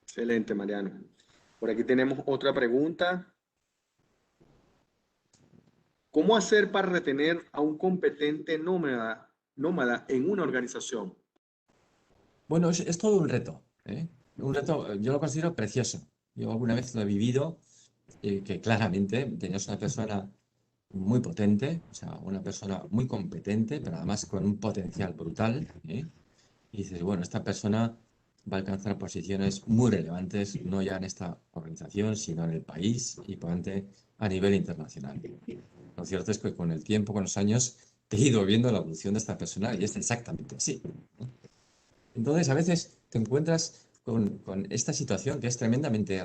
Excelente, Mariano. Por aquí tenemos otra pregunta. ¿Cómo hacer para retener a un competente nómada en una organización? Bueno, es todo un reto, ¿eh? Un reto, yo lo considero precioso. Yo alguna vez lo he vivido, que claramente tenías una persona muy potente, o sea, una persona muy competente, pero además con un potencial brutal, ¿eh? Y dices, bueno, esta persona va a alcanzar posiciones muy relevantes, no ya en esta organización, sino en el país y por ende a nivel internacional. Lo cierto es que con el tiempo, con los años, he ido viendo la evolución de esta persona y es exactamente así. Entonces, a veces te encuentras con esta situación que es tremendamente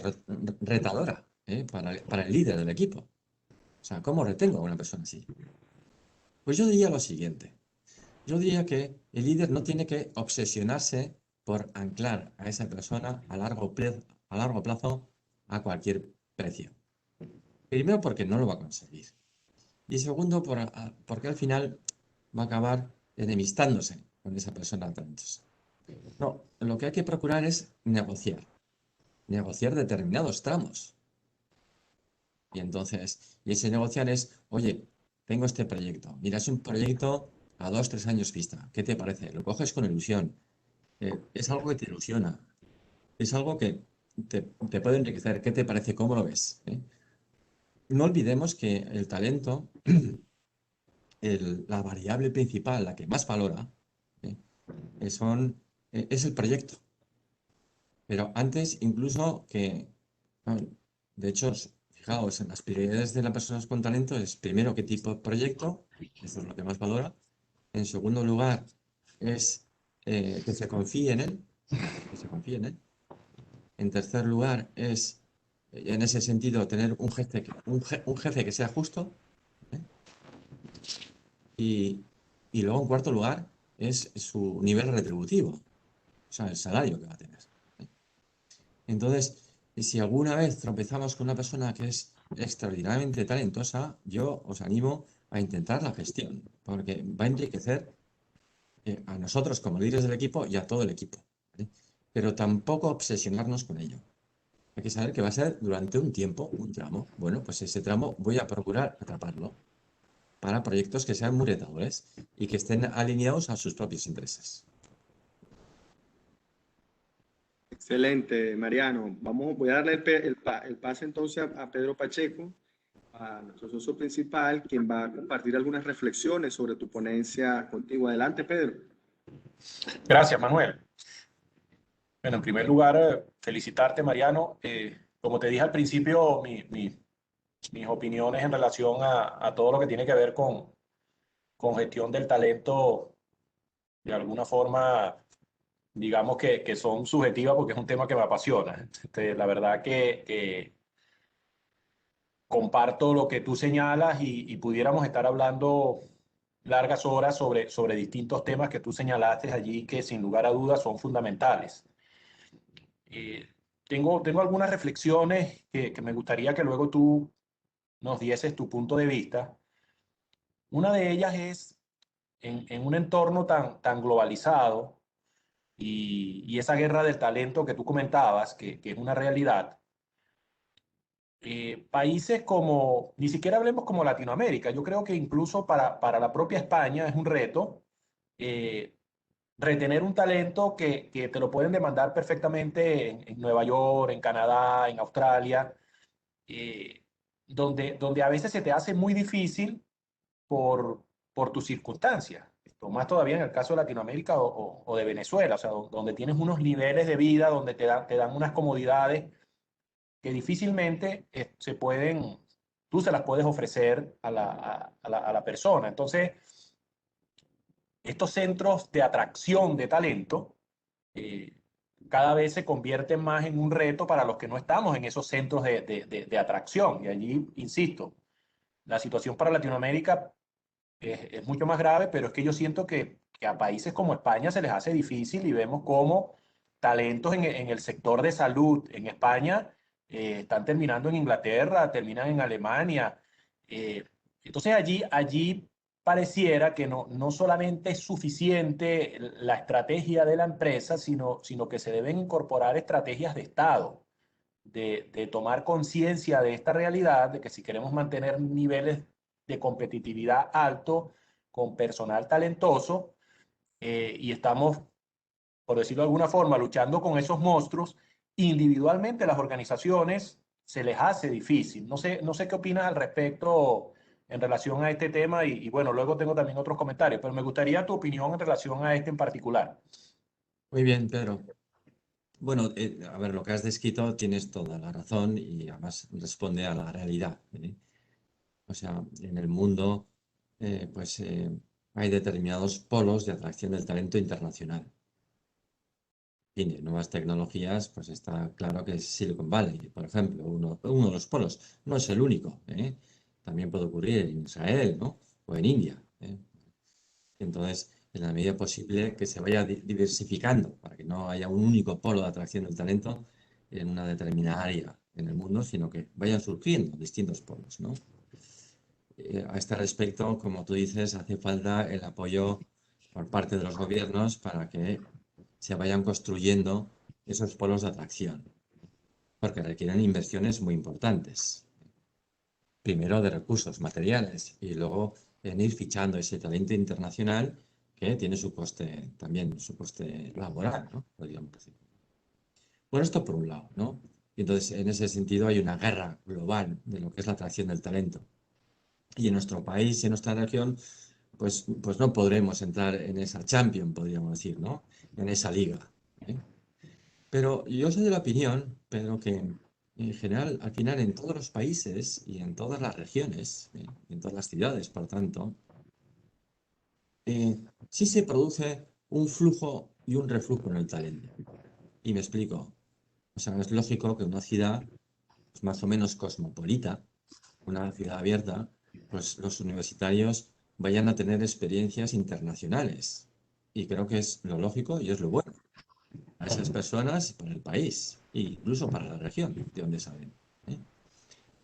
retadora, para el líder del equipo. O sea, ¿cómo retengo a una persona así? Pues yo diría lo siguiente. Yo diría que el líder no tiene que obsesionarse por anclar a esa persona a largo plazo a cualquier precio. Primero, porque no lo va a conseguir. Y segundo, porque al final va a acabar enemistándose con esa persona talentosa. No, lo que hay que procurar es negociar determinados tramos. Y entonces, y ese negociar es, oye, tengo este proyecto. Mira, es un proyecto a 2, 3 años vista. ¿Qué te parece? Lo coges con ilusión. Es algo que te ilusiona. Es algo que te puede enriquecer. ¿Qué te parece? ¿Cómo lo ves? No olvidemos que el talento, la variable principal, la que más valora, ¿eh? Es el proyecto. Pero antes, incluso que, bueno, de hecho, fijaos, en las prioridades de las personas con talento es primero qué tipo de proyecto, eso es lo que más valora. En segundo lugar, es que se confíe en él, que se confíe en él. En tercer lugar, es, en ese sentido, tener un jefe que sea justo. ¿eh? Y luego, en cuarto lugar, es su nivel retributivo, o sea, el salario que va a tener. Entonces, si alguna vez tropezamos con una persona que es extraordinariamente talentosa, yo os animo a intentar la gestión, porque va a enriquecer a nosotros como líderes del equipo y a todo el equipo, ¿vale? Pero tampoco obsesionarnos con ello. Hay que saber que va a ser durante un tiempo, un tramo. Bueno, pues ese tramo voy a procurar atraparlo para proyectos que sean muy retadores y que estén alineados a sus propios intereses. Excelente, Mariano. Voy a darle el pase entonces a Pedro Pacheco, a nuestro socio principal, quien va a compartir algunas reflexiones sobre tu ponencia contigo. Adelante, Pedro. Gracias, Manuel. Bueno, en primer lugar, felicitarte, Mariano. Como te dije al principio, mis opiniones en relación a todo lo que tiene que ver con gestión del talento, de alguna forma, digamos que son subjetivas porque es un tema que me apasiona. La verdad que comparto lo que tú señalas y pudiéramos estar hablando largas horas sobre distintos temas que tú señalaste allí que sin lugar a dudas son fundamentales. Tengo algunas reflexiones que me gustaría que luego tú nos dieses tu punto de vista. Una de ellas es en un entorno tan globalizado y esa guerra del talento que tú comentabas, que es una realidad. Países como, ni siquiera hablemos como Latinoamérica, yo creo que incluso para la propia España es un reto eh, retener un talento que te lo pueden demandar perfectamente en Nueva York, en Canadá, en Australia, eh, donde a veces se te hace muy difícil por tus circunstancias. Esto más todavía en el caso de Latinoamérica o de Venezuela, o sea, donde tienes unos niveles de vida, donde te dan unas comodidades que difícilmente tú se las puedes ofrecer a la persona. Entonces, estos centros de atracción de talento eh, cada vez se convierten más en un reto para los que no estamos en esos centros de atracción. Y allí, insisto, la situación para Latinoamérica es mucho más grave, pero es que yo siento que a países como España se les hace difícil y vemos cómo talentos en el sector de salud en España están terminando en Inglaterra, terminan en Alemania. Eh, entonces allí pareciera que no solamente es suficiente la estrategia de la empresa, sino que se deben incorporar estrategias de Estado, de tomar conciencia de esta realidad, de que si queremos mantener niveles de competitividad alto con personal talentoso y estamos, por decirlo de alguna forma, luchando con esos monstruos, individualmente las organizaciones se les hace difícil. No sé qué opinas al respecto en relación a este tema y bueno, luego tengo también otros comentarios, pero me gustaría tu opinión en relación a este en particular. Muy bien, Pedro. Bueno, a ver, lo que has descrito tienes toda la razón y además responde a la realidad. O sea, en el mundo, pues hay determinados polos de atracción del talento internacional. Y de nuevas tecnologías, pues está claro que es Silicon Valley, por ejemplo, uno de los polos. No es el único, ¿eh? También puede ocurrir en Israel, ¿no? O en India, ¿eh? Entonces, en la medida posible que se vaya diversificando para que no haya un único polo de atracción del talento en una determinada área en el mundo, sino que vayan surgiendo distintos polos, ¿no? A este respecto, como tú dices, hace falta el apoyo por parte de los gobiernos para que se vayan construyendo esos polos de atracción, porque requieren inversiones muy importantes. Primero de recursos materiales y luego en ir fichando ese talento internacional que tiene su coste, también su coste laboral, ¿no? Podríamos decir. Bueno, esto por un lado, ¿no? Y entonces, en ese sentido, hay una guerra global de lo que es la atracción del talento. Y en nuestro país y en nuestra región, pues no podremos entrar en esa Champions, podríamos decir, ¿no? En esa liga, ¿eh? Pero yo soy de la opinión, Pedro, que en general, al final, en todos los países y en todas las regiones, en todas las ciudades, por tanto, sí se produce un flujo y un reflujo en el talento. Y me explico. O sea, es lógico que una ciudad pues, más o menos cosmopolita, una ciudad abierta, pues los universitarios vayan a tener experiencias internacionales. Y creo que es lo lógico y es lo bueno a esas personas y para el país, e incluso para la región de donde salen, ¿eh?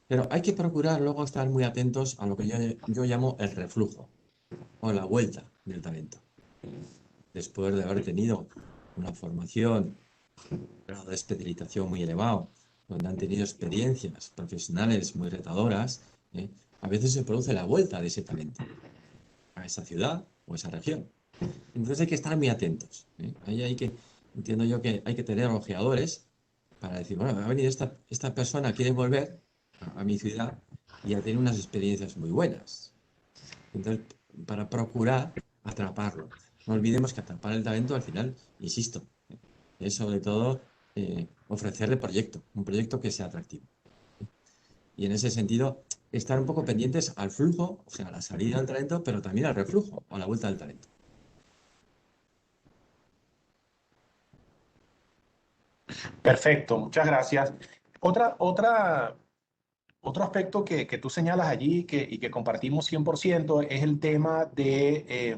Pero hay que procurar luego estar muy atentos a lo que yo llamo el reflujo o la vuelta del talento. Después de haber tenido una formación, un grado de especialización muy elevado, donde han tenido experiencias profesionales muy retadoras, ¿eh? A veces se produce la vuelta de ese talento a esa ciudad o esa región. Entonces hay que estar muy atentos, ¿eh? Ahí entiendo yo que hay que tener ojeadores para decir, bueno, ha venido esta persona, quiere volver a mi ciudad y ha tenido unas experiencias muy buenas. Entonces, para procurar atraparlo. No olvidemos que atrapar el talento al final, insisto, es sobre todo ofrecerle un proyecto que sea atractivo. Y en ese sentido, estar un poco pendientes al flujo, o sea, a la salida del talento, pero también al reflujo o a la vuelta del talento. Perfecto, muchas gracias. Otro aspecto que tú señalas allí y que compartimos 100% es el tema de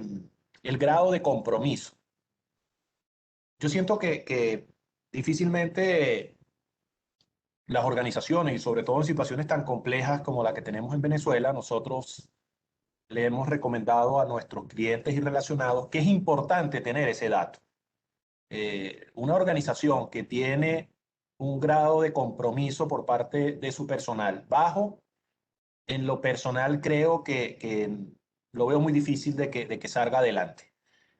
el grado de compromiso. Yo siento que difícilmente las organizaciones, y sobre todo en situaciones tan complejas como la que tenemos en Venezuela, nosotros le hemos recomendado a nuestros clientes y relacionados que es importante tener ese dato. Una organización que tiene un grado de compromiso por parte de su personal bajo, en lo personal creo que lo veo muy difícil de que salga adelante.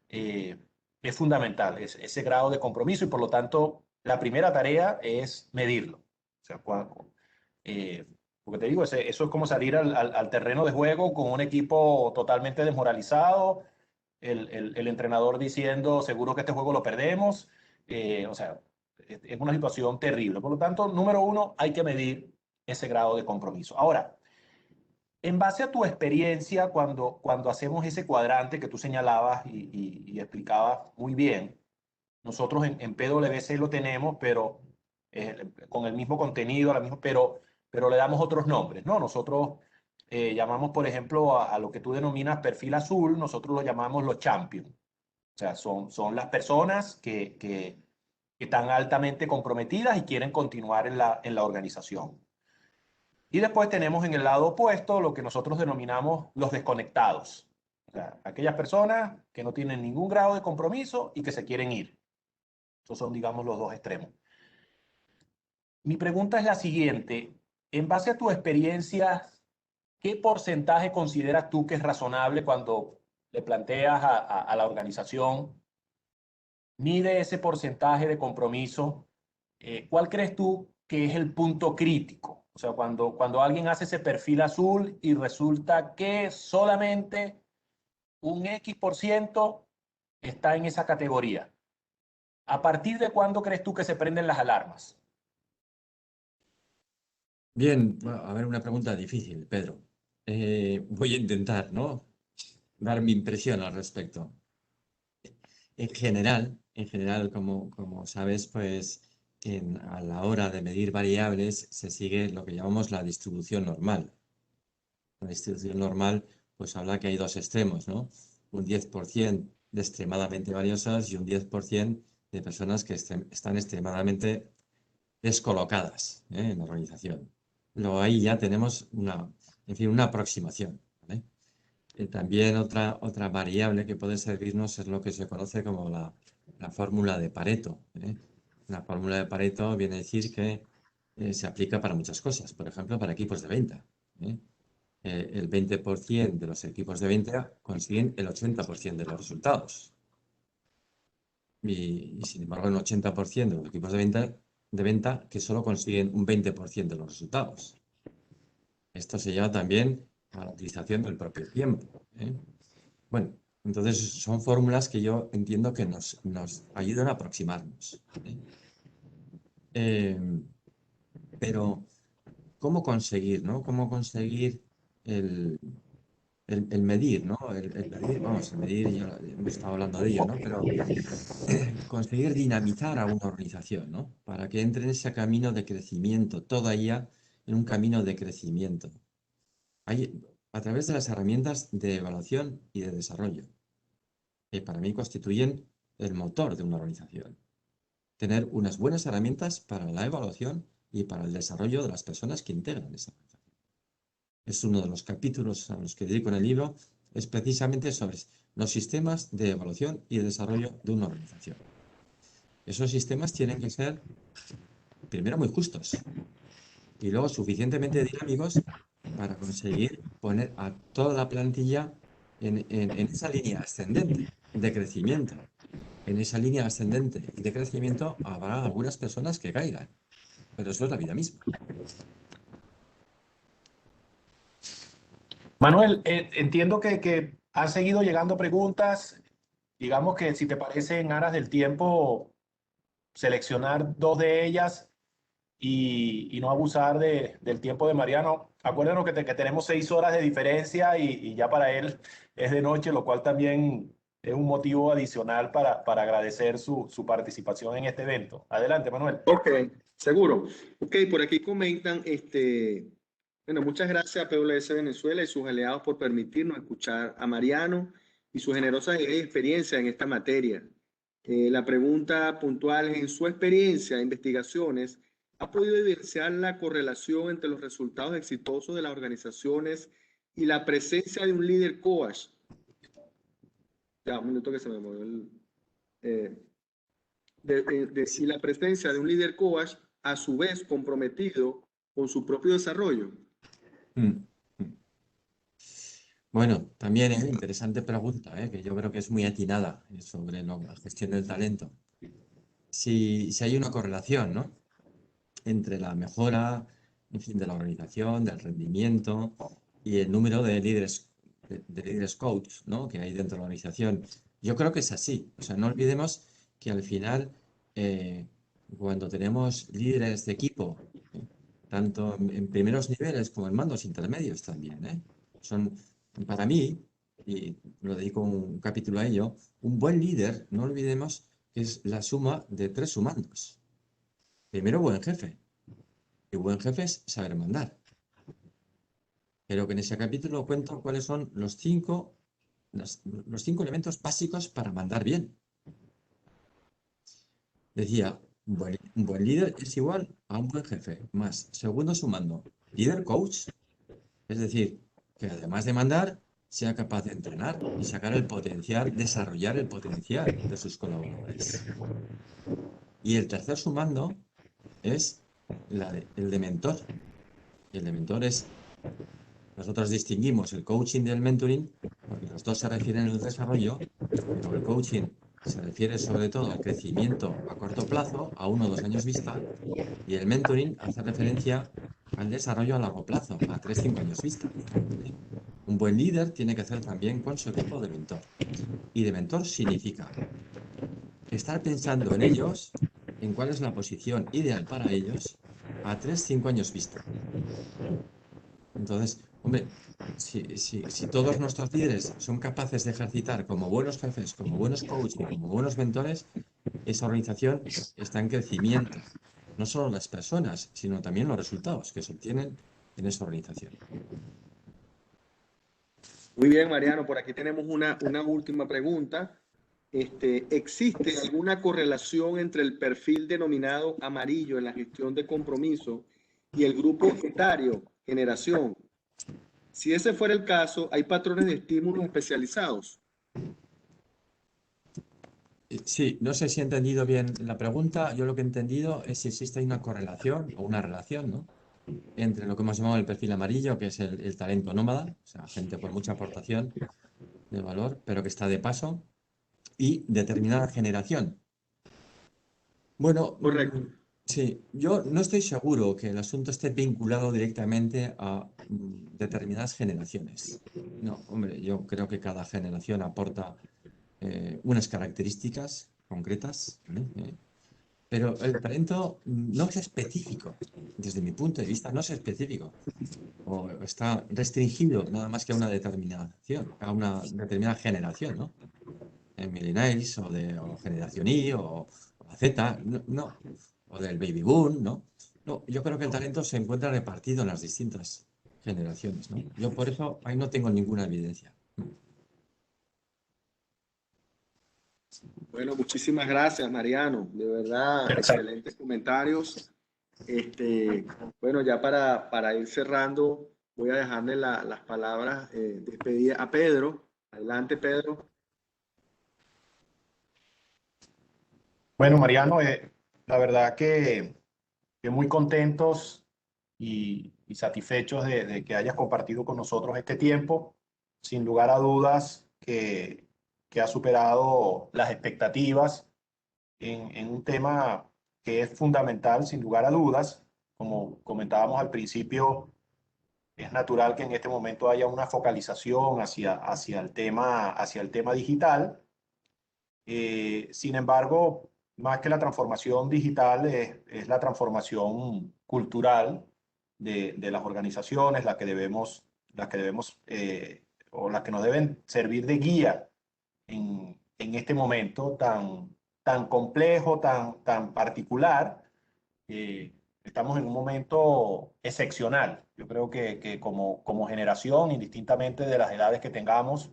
Eh, es fundamental ese grado de compromiso y por lo tanto la primera tarea es medirlo. O sea, porque te digo, eso es como salir al terreno de juego con un equipo totalmente desmoralizado, el entrenador diciendo, seguro que este juego lo perdemos. O sea, es una situación terrible. Por lo tanto, número uno, hay que medir ese grado de compromiso. Ahora, en base a tu experiencia, cuando hacemos ese cuadrante que tú señalabas y explicabas muy bien, nosotros en PwC lo tenemos, pero con el mismo contenido, pero le damos otros nombres, ¿no? Nosotros llamamos, por ejemplo, a lo que tú denominas perfil azul, nosotros lo llamamos los champions. O sea, son las personas que están altamente comprometidas y quieren continuar en la organización. Y después tenemos en el lado opuesto lo que nosotros denominamos los desconectados. O sea, aquellas personas que no tienen ningún grado de compromiso y que se quieren ir. Esos son, digamos, los dos extremos. Mi pregunta es la siguiente. En base a tu experiencia, ¿qué porcentaje consideras tú que es razonable cuando le planteas a la organización? Mide ese porcentaje de compromiso. ¿Cuál crees tú que es el punto crítico? O sea, cuando alguien hace ese perfil azul y resulta que solamente un X% está en esa categoría. ¿A partir de cuándo crees tú que se prenden las alarmas? Bien, a ver, una pregunta difícil, Pedro. Voy a intentar, ¿no? dar mi impresión al respecto. En general, como sabes, pues a la hora de medir variables se sigue lo que llamamos la distribución normal. La distribución normal, pues habla que hay dos extremos, ¿no? Un 10% de extremadamente valiosas y un 10% de personas que están extremadamente descolocadas, en la organización. Luego ahí ya tenemos una aproximación, ¿vale? También otra variable que puede servirnos es lo que se conoce como la fórmula de Pareto, ¿eh? La fórmula de Pareto viene a decir que se aplica para muchas cosas, por ejemplo, para equipos de venta, ¿eh? El 20% de los equipos de venta consiguen el 80% de los resultados. Y sin embargo, el 80% de los equipos de venta que solo consiguen un 20% de los resultados. Esto se llama también a la utilización del propio tiempo, ¿eh? Bueno, entonces son fórmulas que yo entiendo que nos ayudan a aproximarnos, ¿eh? Pero, ¿cómo conseguir, no? ¿Cómo conseguir el medir, ¿no? El medir, vamos, el medir, ya hemos estado hablando de ello, ¿no? Pero conseguir dinamizar a una organización, ¿no? Para que entre en ese camino de crecimiento, todavía en un camino de crecimiento. A través de las herramientas de evaluación y de desarrollo, que para mí constituyen el motor de una organización. Tener unas buenas herramientas para la evaluación y para el desarrollo de las personas que integran esa organización. Es uno de los capítulos a los que dedico en el libro, es precisamente sobre los sistemas de evaluación y de desarrollo de una organización. Esos sistemas tienen que ser, primero, muy justos y luego suficientemente dinámicos para conseguir poner a toda la plantilla en esa línea ascendente de crecimiento. En esa línea ascendente de crecimiento habrá algunas personas que caigan, pero eso es la vida misma. Manuel, entiendo que han seguido llegando preguntas. Digamos que si te parece, en aras del tiempo, seleccionar dos de ellas y no abusar del tiempo de Mariano. Acuérdanos que tenemos 6 horas de diferencia y ya para él es de noche, lo cual también es un motivo adicional para agradecer su participación en este evento. Adelante, Manuel. Ok, seguro. Ok, por aquí comentan, bueno, muchas gracias a PwC Venezuela y sus aliados por permitirnos escuchar a Mariano y su generosa experiencia en esta materia. La pregunta puntual es, en su experiencia de investigaciones, ¿ha podido evidenciar la correlación entre los resultados exitosos de las organizaciones y la presencia de un líder coach? Ya, un minuto que se me movió y la presencia de un líder coach a su vez comprometido con su propio desarrollo. Bueno, también es interesante pregunta, que yo creo que es muy atinada sobre la gestión del talento. Si hay una correlación, ¿no? Entre la mejora, en fin, de la organización, del rendimiento y el número de líderes coach, ¿no? Que hay dentro de la organización. Yo creo que es así. O sea, no olvidemos que al final, cuando tenemos líderes de equipo, tanto en primeros niveles como en mandos intermedios también, son, para mí, y lo dedico un capítulo a ello, un buen líder, no olvidemos que es la suma de 3 sumandos. Primero, buen jefe. Y buen jefe es saber mandar. Pero que en ese capítulo cuento cuáles son los 5 elementos básicos para mandar bien. Decía, un buen líder es igual a un buen jefe, más segundo sumando, líder coach. Es decir, que además de mandar, sea capaz de entrenar y sacar el potencial, desarrollar el potencial de sus colaboradores. Y el tercer sumando es el de mentor. Y el de mentor es, nosotros distinguimos el coaching del mentoring, porque los dos se refieren al desarrollo, pero el coaching se refiere sobre todo al crecimiento a corto plazo, a 1 o 2 años vista, y el mentoring hace referencia al desarrollo a largo plazo, a 3 o 5 años vista. Un buen líder tiene que hacer también con su equipo de mentor. Y de mentor significa estar pensando en ellos, en cuál es la posición ideal para ellos, a 3 o 5 años vista. Entonces, Hombre, si todos nuestros líderes son capaces de ejercitar como buenos jefes, como buenos coaches y como buenos mentores, esa organización está en crecimiento. No solo las personas, sino también los resultados que se obtienen en esa organización. Muy bien, Mariano, por aquí tenemos una última pregunta. ¿Existe alguna correlación entre el perfil denominado amarillo en la gestión de compromiso y el grupo etario, generación? Si ese fuera el caso, ¿hay patrones de estímulos especializados? Sí, no sé si he entendido bien la pregunta. Yo lo que he entendido es si existe una correlación o una relación, ¿no?, entre lo que hemos llamado el perfil amarillo, que es el talento nómada, o sea, gente con mucha aportación de valor, pero que está de paso, y determinada generación. Bueno, Correcto. sí, yo no estoy seguro que el asunto esté vinculado directamente a determinadas generaciones. No, hombre, yo creo que cada generación aporta unas características concretas, pero el talento no es específico. Desde mi punto de vista, no es específico. O está restringido nada más que a una determinada generación, ¿no? Millennials o generación Y o la Z, no, no, o del baby boom, ¿no? No, yo creo que el talento se encuentra repartido en las distintas generaciones, ¿no? Yo por eso ahí no tengo ninguna evidencia. Bueno, muchísimas gracias, Mariano. De verdad, excelentes comentarios. Bueno, ya para ir cerrando, voy a dejarle las palabras despedidas a Pedro. Adelante, Pedro. Bueno, Mariano, la verdad que muy contentos y satisfechos de que hayas compartido con nosotros este tiempo. Sin lugar a dudas que ha superado las expectativas en un tema que es fundamental, sin lugar a dudas. Como comentábamos al principio, es natural que en este momento haya una focalización hacia el tema digital. Sin embargo, más que la transformación digital, es la transformación cultural de las organizaciones, las que debemos o las que nos deben servir de guía en este momento tan complejo, tan particular. Estamos en un momento excepcional. Yo creo que como generación, indistintamente de las edades que tengamos,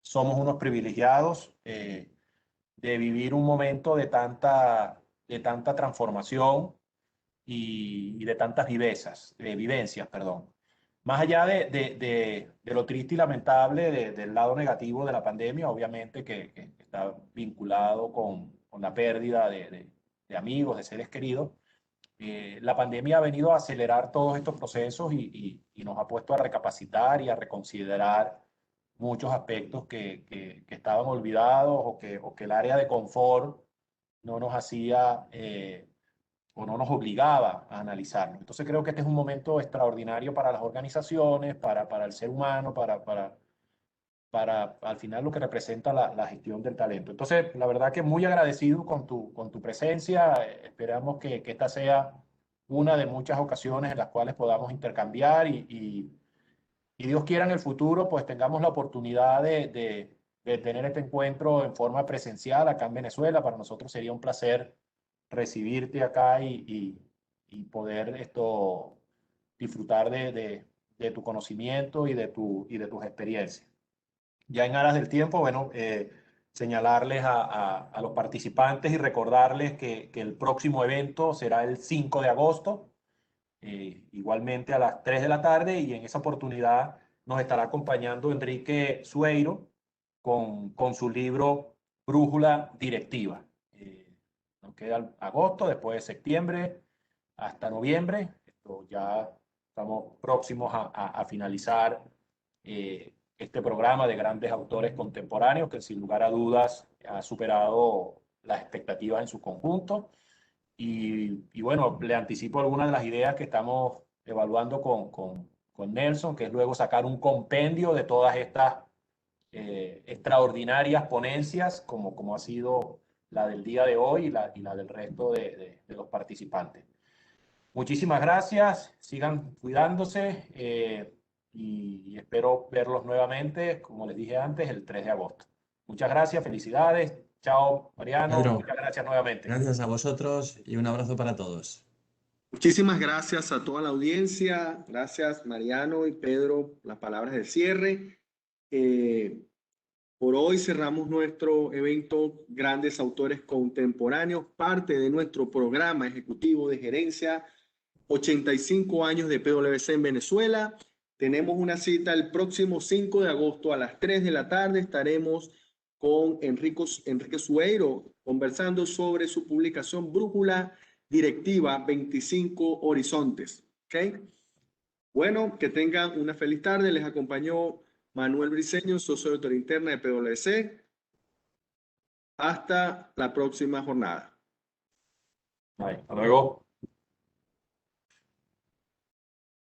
somos unos privilegiados de vivir un momento de tanta transformación y de tantas vivencias, perdón. Más allá de lo triste y lamentable del lado negativo de la pandemia, obviamente que está vinculado con la pérdida de amigos, de seres queridos, la pandemia ha venido a acelerar todos estos procesos y nos ha puesto a recapacitar y a reconsiderar muchos aspectos que estaban olvidados o que el área de confort no nos hacía o no nos obligaba a analizarlo. Entonces creo que este es un momento extraordinario para las organizaciones, para el ser humano, para al final lo que representa la gestión del talento. Entonces, la verdad que muy agradecido con tu presencia. Esperamos que esta sea una de muchas ocasiones en las cuales podamos intercambiar y Dios quiera en el futuro, pues tengamos la oportunidad de tener este encuentro en forma presencial acá en Venezuela. Para nosotros sería un placer recibirte acá y poder disfrutar de tu conocimiento y de tus experiencias. Ya en aras del tiempo, bueno, señalarles a los participantes y recordarles que el próximo evento será el 5 de agosto, igualmente a las 3 de la tarde, y en esa oportunidad nos estará acompañando Enrique Sueiro con su libro Brújula Directiva. Nos queda agosto, después de septiembre hasta noviembre. Esto ya estamos próximos a finalizar este programa de grandes autores contemporáneos que sin lugar a dudas ha superado las expectativas en su conjunto. Y bueno, le anticipo algunas de las ideas que estamos evaluando con Nelson, que es luego sacar un compendio de todas estas extraordinarias ponencias, como ha sido la del día de hoy y la del resto de los participantes. Muchísimas gracias, sigan cuidándose y espero verlos nuevamente, como les dije antes, el 3 de agosto. Muchas gracias, felicidades. Chao, Mariano. Pedro, Muchas gracias nuevamente. gracias a vosotros y un abrazo para todos. Muchísimas gracias a toda la audiencia. Gracias, Mariano y Pedro, las palabras de cierre. Por hoy cerramos nuestro evento Grandes Autores Contemporáneos, parte de nuestro programa ejecutivo de gerencia 85 años de PwC en Venezuela. Tenemos una cita el próximo 5 de agosto a las 3 de la tarde. Estaremos con Enrique Sueiro conversando sobre su publicación Brújula Directiva 25 Horizontes. ¿Okay? Bueno, que tengan una feliz tarde. Les acompañó Manuel Briceño, socio de autoridad interna de PwC. Hasta la próxima jornada. Bye. Hasta luego.